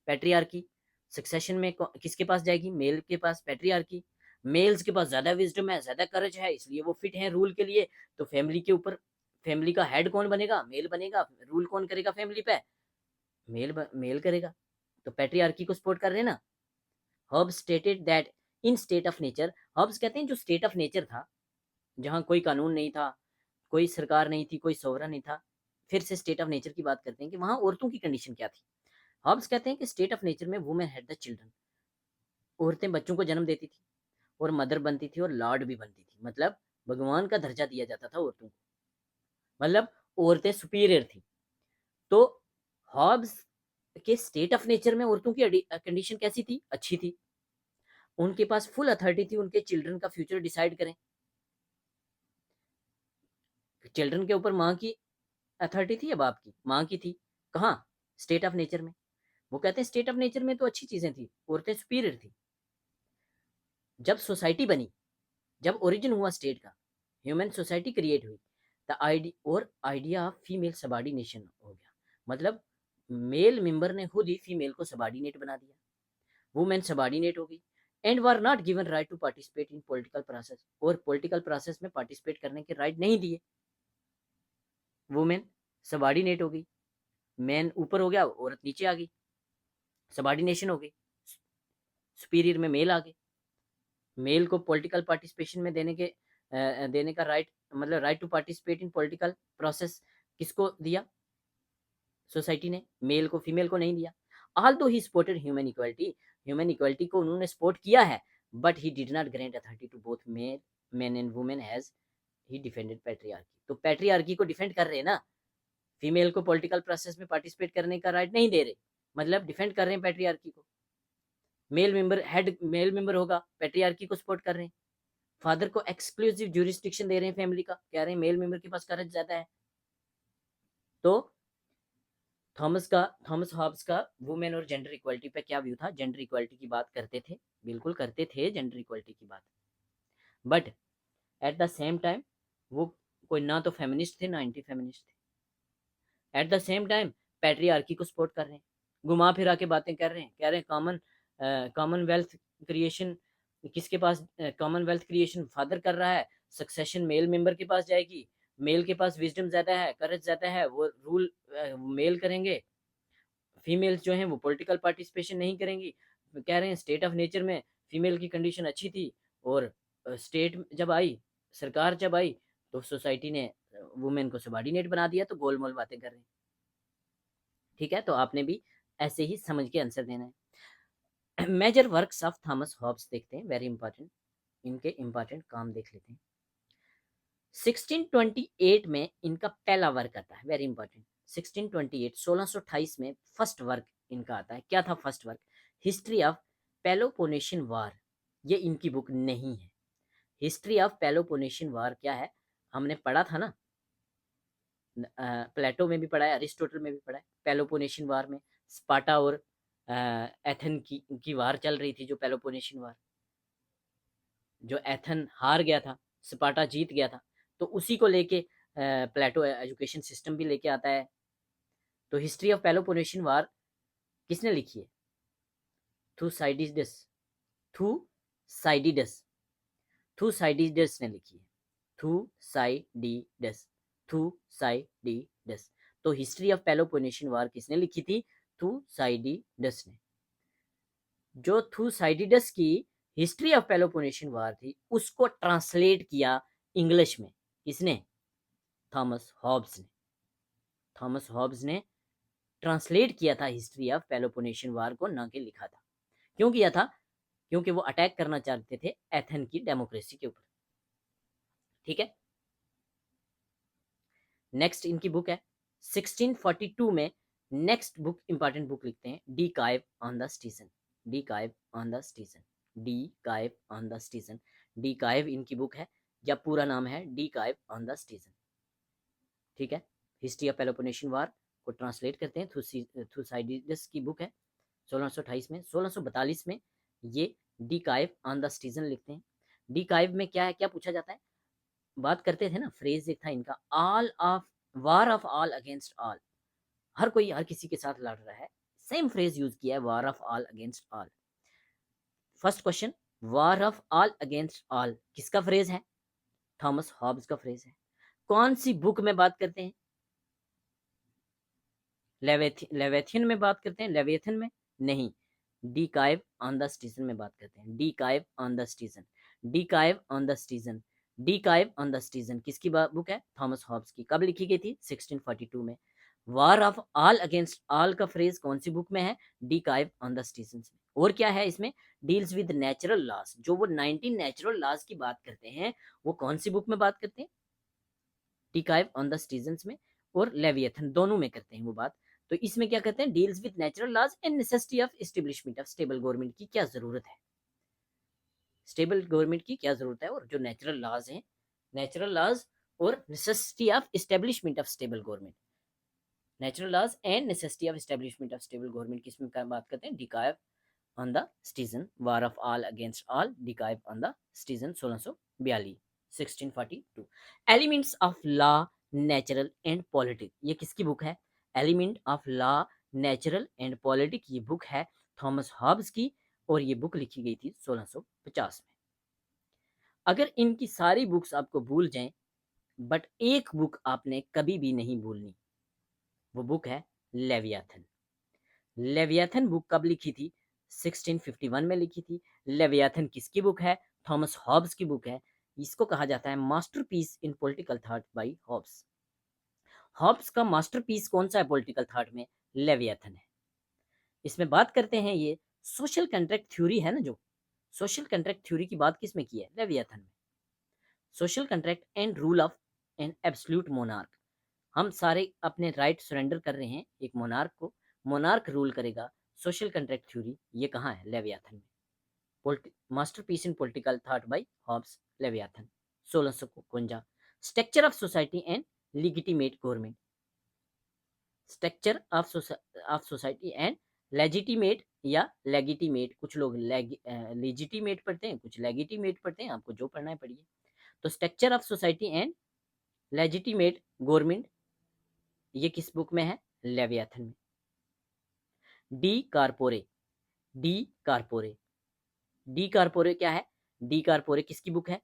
patriarchy, succession में किसके पास जाएगी? मेल के पास, पैट्रियार्की। मेल्स के पास ज्यादा विजडम है, ज्यादा करज है, इसलिए वो फिट है रूल के लिए, तो फैमिली के ऊपर, फैमिली का हेड कौन बनेगा? मेल बनेगा। रूल कौन करेगा फैमिली पे? मेल करेगा। तो पैट्रियार्की को सपोर्ट कर रहे हैं ना। Hobbes stated that in state of nature, Hobbes कहते हैं जो स्टेट ऑफ नेचर था, जहां कोई कानून नहीं था, कोई सरकार नहीं थी, कोई सोवरन नहीं था, फिर से स्टेट ऑफ नेचर की बात करते हैं कि वहां औरतों की कंडीशन क्या थी। हॉब्स कहते हैं कि स्टेट ऑफ नेचर में वुमेन हैड द चिल्ड्रन, औरतें बच्चों को जन्म देती थी और मदर बनती थी और लॉर्ड भी बनती थी, मतलब भगवान का दर्जा दिया जाता था औरतों को, मतलब औरतें सुपीरियर थी। तो हॉब्स के स्टेट ऑफ नेचर में औरतों की कंडीशन कैसी थी? अच्छी थी, उनके पास फुल अथॉरिटी थी उनके चिल्ड्रन का फ्यूचर डिसाइड करें। चिल्ड्रन के ऊपर माँ की अथॉरिटी थी या बाप की? माँ की थी। कहाँ? स्टेट ऑफ नेचर में। वो कहते हैं स्टेट ऑफ नेचर में तो अच्छी चीजें थी, औरतें सुपीरियर थी। जब सोसाइटी बनी, जब ओरिजिन हुआ स्टेट का, ह्यूमन सोसाइटी क्रिएट हुई, the idea of female subordination हो गया, मतलब मेल मेंबर ने खुद ही फीमेल को सबॉर्डिनेट बना दिया, वुमेन सबॉर्डिनेट हो गई, and were not given right to participate in political process, और पॉलिटिकल प्रोसेस में पार्टिसिपेट करने के राइट नहीं दिए। वुमेन सबॉर्डिनेट हो गई, मैन ऊपर हो गया, औरत नीचे आ गई, सबॉर्डिनेशन हो गई, सुपीरियर में मेल आ गए। मेल को पॉलिटिकल पार्टिसिपेशन में देने का राइट, मतलब right to participate in political process किसको दिया? सोसाइटी ने। मेल को, फीमेल को नहीं दिया। Although he supported human equality, human equality को उन्होंने सपोर्ट किया है, but he did not grant authority to both men and women as he defended patriarchy. तो पैट्रियार्की को डिफेंड कर रहे हैं ना, फीमेल को पॉलिटिकल प्रोसेस में पार्टिसिपेट करने का राइट नहीं दे रहे, मतलब डिफेंड कर रहे हैं पैट्रियार्की को। मेल मेंबर होगा, पैट्रियार्की को सपोर्ट कर रहे हैं। फादर को एक्सक्लूसिव ज्यूरिस्डिक्शन दे रहे हैं फैमिली का, कह रहे हैं मेल मेंबर के पास कर्ज ज्यादा है। तो थॉमस हॉब्स का वुमेन और जेंडर इक्वलिटी पे क्या व्यू था? जेंडर इक्वलिटी की बात करते थे, बिल्कुल करते थे जेंडर इक्वलिटी की बात, but at the same time वो कोई ना तो फेमिनिस्ट थे ना एंटी फेमिनिस्ट थे। Eight the same time patriarchy को सपोर्ट कर रहे हैं, घुमा फिरा के बातें कर रहे हैं, कह रहे हैं कॉमनवेल्थ क्रिएशन किसके पास, कॉमनवेल्थ क्रिएशन फादर कर रहा है, सक्सेशन मेल मेंबर के पास जाएगी, मेल के पास विजडम ज्यादा है, करेज ज्यादा है, वो रूल मेल करेंगे, फीमेल्स जो हैं वो पॉलिटिकल पार्टिसिपेशन नहीं करेंगी। कह रहे हैं स्टेट ऑफ नेचर में फीमेल की कंडीशन अच्छी थी, और स्टेट जब आई, सरकार जब आई, तो सोसाइटी ने वुमेन को सबॉर्डिनेट बना दिया। तो गोलमोल बातें कर रहे हैं। ठीक है, तो आपने भी ऐसे ही समझ के आंसर देना है। Major works of Thomas Hobbes देखते हैं, वेरी इंपॉर्टेंट, इनके इंपॉर्टेंट काम देख लेते हैं। 1628 में इनका पहला वर्क आता है, वेरी इंपॉर्टेंट। 1628 1628 में फर्स्ट वर्क इनका आता है। क्या था first work? History of Peloponnesian वार। ये इनकी बुक नहीं है। हिस्ट्री ऑफ पेलोपोनेशियन वार क्या है, हमने पढ़ा था ना, प्लेटो में भी पढ़ा है, अरिस्टोटल में भी पढ़ा है। पेलोपोनेशियन वार में स्पार्टा और एथन की वार चल रही थी, जो पेलोपोनेशियन वार, जो एथन हार गया था, स्पार्टा जीत गया था। तो उसी को लेके प्लेटो एजुकेशन सिस्टम भी लेके आता है। तो हिस्ट्री ऑफ पेलोपोनेशियन वार किसने लिखी है? थुसाइडिडस, थुसाइडिडस, थुसाइडिडस ने लिखी है। थुसाइडिडस, थुसाइडिडस। तो हिस्ट्री ऑफ पेलोपोनेशियन वार किसने लिखी थी? थुसाइडिडस ने। जो थुसाइडिडस की हिस्ट्री ऑफ पेलोपोनेशियन वार थी, उसको ट्रांसलेट किया इंग्लिश में किसने? थॉमस हॉब्स ने। थॉमस हॉब्स ने ट्रांसलेट किया था हिस्ट्री ऑफ पेलोपोनेशियन वार को, ना कि लिखा था। क्यों किया था? क्योंकि वो अटैक करना चाहते थे एथेन की डेमोक्रेसी के ऊपर। ठीक है, नेक्स्ट इनकी बुक है 1642 में। नेक्स्ट बुक, इंपॉर्टेंट बुक लिखते हैं, De Cive on the citizen. De Cive on the citizen, De Cive on the citizen. De Cive इनकी बुक है, या पूरा नाम है De Cive on the citizen. ठीक है, हिस्ट्री ऑफ पेलोपोनेशियन वार को ट्रांसलेट करते हैं, थुसाइडिडस की बुक है 1628 में। 1642 में ये डी काइव ऑन द स्टीजन लिखते हैं। डी काइव में क्या है, क्या पूछा जाता है? बात करते थे ना, फ्रेज एक था इनका, all of war of all against all. हर कोई हर किसी के साथ लड़ रहा है, सेम फ्रेज यूज किया है, war of all against all. First question, war of all against all किसका फ्रेज है? थॉमस हॉब्स का फ्रेज है। कौन सी बुक में बात करते हैं? लेवेथियन में बात करते हैं? लेवेथियन में नहीं, De Cive on the citizen में बात करते हैं। De Cive on the citizen, De Cive on the citizen, De Cive on the citizen किसकी बुक है? थॉमस हॉब्स की। कब लिखी गई थी? 1642 में। वार ऑफ ऑल अगेंस्ट ऑल का फ्रेज कौन सी बुक में है? De Cive on the citizen में। और क्या है इसमें? डील्स विद नेचुरल लॉस, जो वो 19 नेचुरल लॉस की बात करते हैं, वो कौन सी बुक में बात करते हैं? De Cive on the citizen में और लेविएथन, दोनों में करते हैं वो बात। तो इसमें क्या कहते हैं? Deals with natural laws and necessity of establishment of stable government की क्या जरूरत है, स्टेबल गवर्नमेंट की क्या जरूरत है, और जो नेचुरल लॉज हैं, नेचुरल लॉज और necessity of establishment of stable government, natural laws and necessity of establishment of stable government किसमें क्या बात करते हैं? De Cive on the citizen, war of all against all, De Cive on the citizen 1642, 1642। Elements of law, natural and politic, ये किसकी book है? Element of law, natural and politic, ये book है थॉमस हॉब्स की, और ये बुक लिखी गई थी 1650 में। अगर इनकी सारी बुक्स आपको भूल जाएं, बट एक बुक आपने कभी भी नहीं भूलनी, वो बुक है लेवियाथन। लेवियाथन बुक कब लिखी थी? 1651 में लिखी थी। लेवियाथन किसकी बुक है? थॉमस हॉब्स की बुक है। इसको कहा जाता है masterpiece in political thought by Hobbes. Hobbes का मास्टरपीस कौन सा है पॉलिटिकल थॉट में? लेवियाथन है। इसमें बात करते हैं, ये सोशल कॉन्ट्रैक्ट थ्योरी है ना, जो सोशल कॉन्ट्रैक्ट थ्योरी की बात किस में की है? लेवियाथन में। Social contract and rule of an absolute monarch, हम सारे अपने राइट सरेंडर कर रहे हैं एक मोनार्क को, मोनार्क रूल करेगा। सोशल कॉन्ट्रैक्ट थ्योरी ये कहाँ है? लेवियाथन में। Masterpiece in political thought by Hobbes, Leviathan 1651। Structure of society and legitimate government, structure of society and legitimate या लेगिटिमेट, कुछ लोग लेजिटिमेट पढ़ते हैं, कुछ लेगिटिमेट पढ़ते हैं, आपको जो पढ़ना है पढ़िए। तो structure of society and legitimate government, ये किस बुक में है? लेवियाथन में। डी कारपोरे, डी कारपोरे, डी कारपोरे क्या है? डी कारपोरे किसकी बुक है?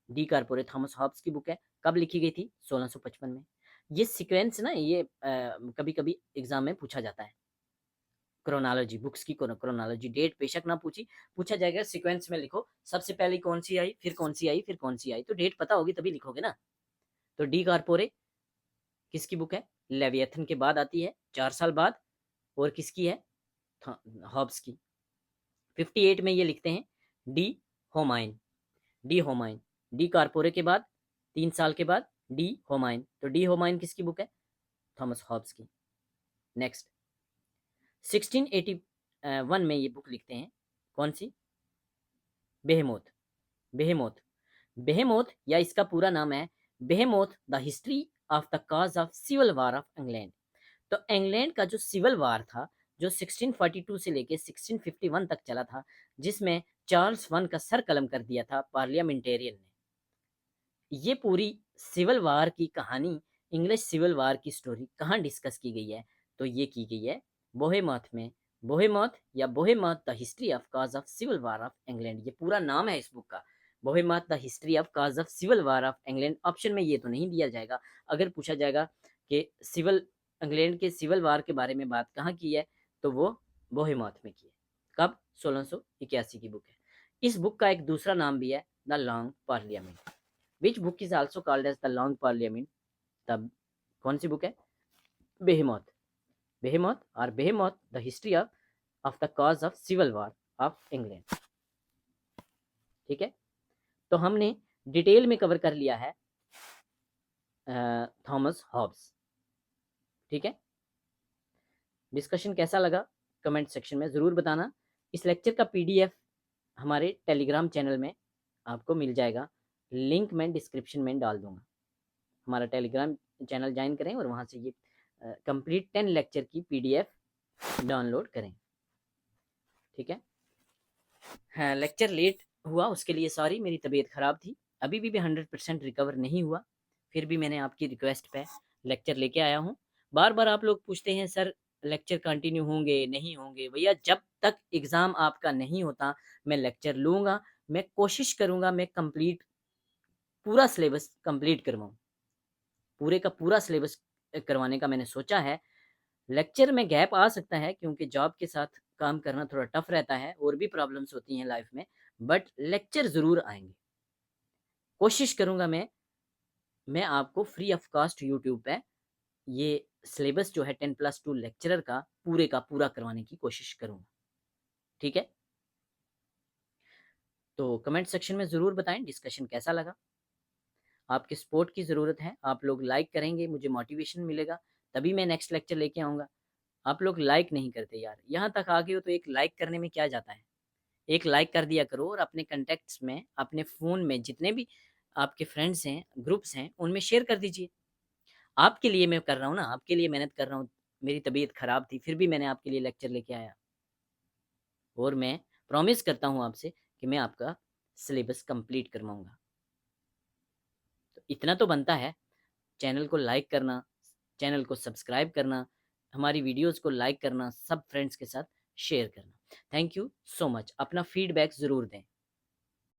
डी कारपोरे थॉमस हॉब्स की बुक है। कब लिखी गई थी? 1655 में। ये सीक्वेंस ना, ये कभी कभी एग्जाम में पूछा जाता है। क्रोनोलॉजी, बुक्स की क्रोनोलॉजी, डेट बेशक ना पूछा जाएगा, सीक्वेंस में लिखो, सबसे पहले कौन सी आई, फिर कौन सी आई, फिर कौन सी आई, तो डेट पता होगी तभी लिखोगे ना। तो डी कारपोरे किसकी बुक है? लेविएथन के बाद आती है, 4 साल बाद, और किसकी है? हॉब्स की। 58 में ये लिखते हैं डी होमाइन, डी होमाइन, डी कारपोरे के बाद 3 साल के बाद डी होमाइन, तो डी होमाइन किसकी बुक है? थॉमस हॉब्स की। नेक्स्ट, 1681 में ये बुक लिखते हैं, कौन सी? बेहेमोथ, बेहेमोथ, बेहेमोथ, या इसका पूरा नाम है Behemoth the history of the cause of civil war of England. तो इंग्लैंड का जो सिविल वार था, जो 1642 से लेके 1651 तक चला था, जिसमें चार्ल्स वन का सर कलम कर दिया था पार्लियामेंटेरियन ने। ये पूरी सिविल वार की कहानी, इंग्लिश सिविल वार की स्टोरी कहाँ डिस्कस की गई है? तो ये की गई है बोहेमथ में। बोहेमथ या Behemoth the history of cause of civil war of England, ये पूरा नाम है इस बुक का, Behemoth the history of cause of civil war of England. Option में ये तो नहीं दिया जाएगा। अगर पूछा जाएगा कि सिविल इंग्लैंड के सिविल वार के बारे में बात कहाँ की है, तो वो बोहेमथ में की है। कब? 1681 की बुक है। इस बुक का एक दूसरा नाम भी है the long parliament. Which book is also called as the long parliament? तब कौन सी बुक है? बेहेमोथ, बेहेमोथ और Behemoth the history of the cause of civil war of England. ठीक है, तो हमने डिटेल में कवर कर लिया है थॉमस हॉब्स। ठीक है, डिस्कशन कैसा लगा कमेंट सेक्शन में ज़रूर बताना। इस लेक्चर का पीडीएफ हमारे टेलीग्राम चैनल में आपको मिल जाएगा, लिंक मैं डिस्क्रिप्शन में डाल दूंगा। हमारा टेलीग्राम चैनल ज्वाइन करें और वहाँ से ये कंप्लीट 10 लेक्चर की पीडीएफ डाउनलोड करें। ठीक है, हाँ, लेक्चर लेट हुआ उसके लिए सॉरी, मेरी तबीयत ख़राब थी, अभी भी 100% रिकवर नहीं हुआ, फिर भी मैंने आपकी रिक्वेस्ट पे लेक्चर लेके आया हूँ। बार बार आप लोग पूछते हैं सर लेक्चर कंटिन्यू होंगे नहीं होंगे? भैया जब तक एग्ज़ाम आपका नहीं होता मैं लेक्चर लूँगा, मैं कोशिश करूँगा मैं कंप्लीट पूरा सिलेबस कंप्लीट करवाऊँ, पूरे का पूरा सिलेबस करवाने का मैंने सोचा है। लेक्चर में गैप आ सकता है क्योंकि जॉब के साथ काम करना थोड़ा टफ रहता है, और भी प्रॉब्लम्स होती हैं लाइफ में, बट लेक्चर ज़रूर आएंगे। कोशिश करूँगा मैं आपको फ्री ऑफ कॉस्ट यूट्यूब पे ये सिलेबस जो है 10+2 लेक्चरर का पूरा करवाने की कोशिश करूँगा। ठीक है, तो कमेंट सेक्शन में ज़रूर बताएं डिस्कशन कैसा लगा। आपके सपोर्ट की ज़रूरत है, आप लोग लाइक करेंगे मुझे मोटिवेशन मिलेगा, तभी मैं नेक्स्ट लेक्चर लेके आऊँगा। आप लोग लाइक नहीं करते यार, यहाँ तक आ गए हो तो एक लाइक करने में क्या जाता है, एक लाइक कर दिया करो और अपने कॉन्टैक्ट्स में, अपने फ़ोन में जितने भी आपके फ्रेंड्स हैं, ग्रुप्स हैं, उनमें शेयर कर दीजिए। आपके लिए मैं कर रहा हूँ ना, आपके लिए मेहनत कर रहा हूँ। मेरी तबीयत ख़राब थी, फिर भी मैंने आपके लिए लेक्चर लेके आया, और मैं प्रॉमिस करता हूँ आपसे कि मैं आपका सिलेबस कंप्लीट करवाऊँगा। तो इतना तो बनता है, चैनल को लाइक करना, चैनल को सब्सक्राइब करना, हमारी वीडियोज़ को लाइक करना, सब फ्रेंड्स के साथ शेयर करना। Thank you so much. अपना फीडबैक ज़रूर दें।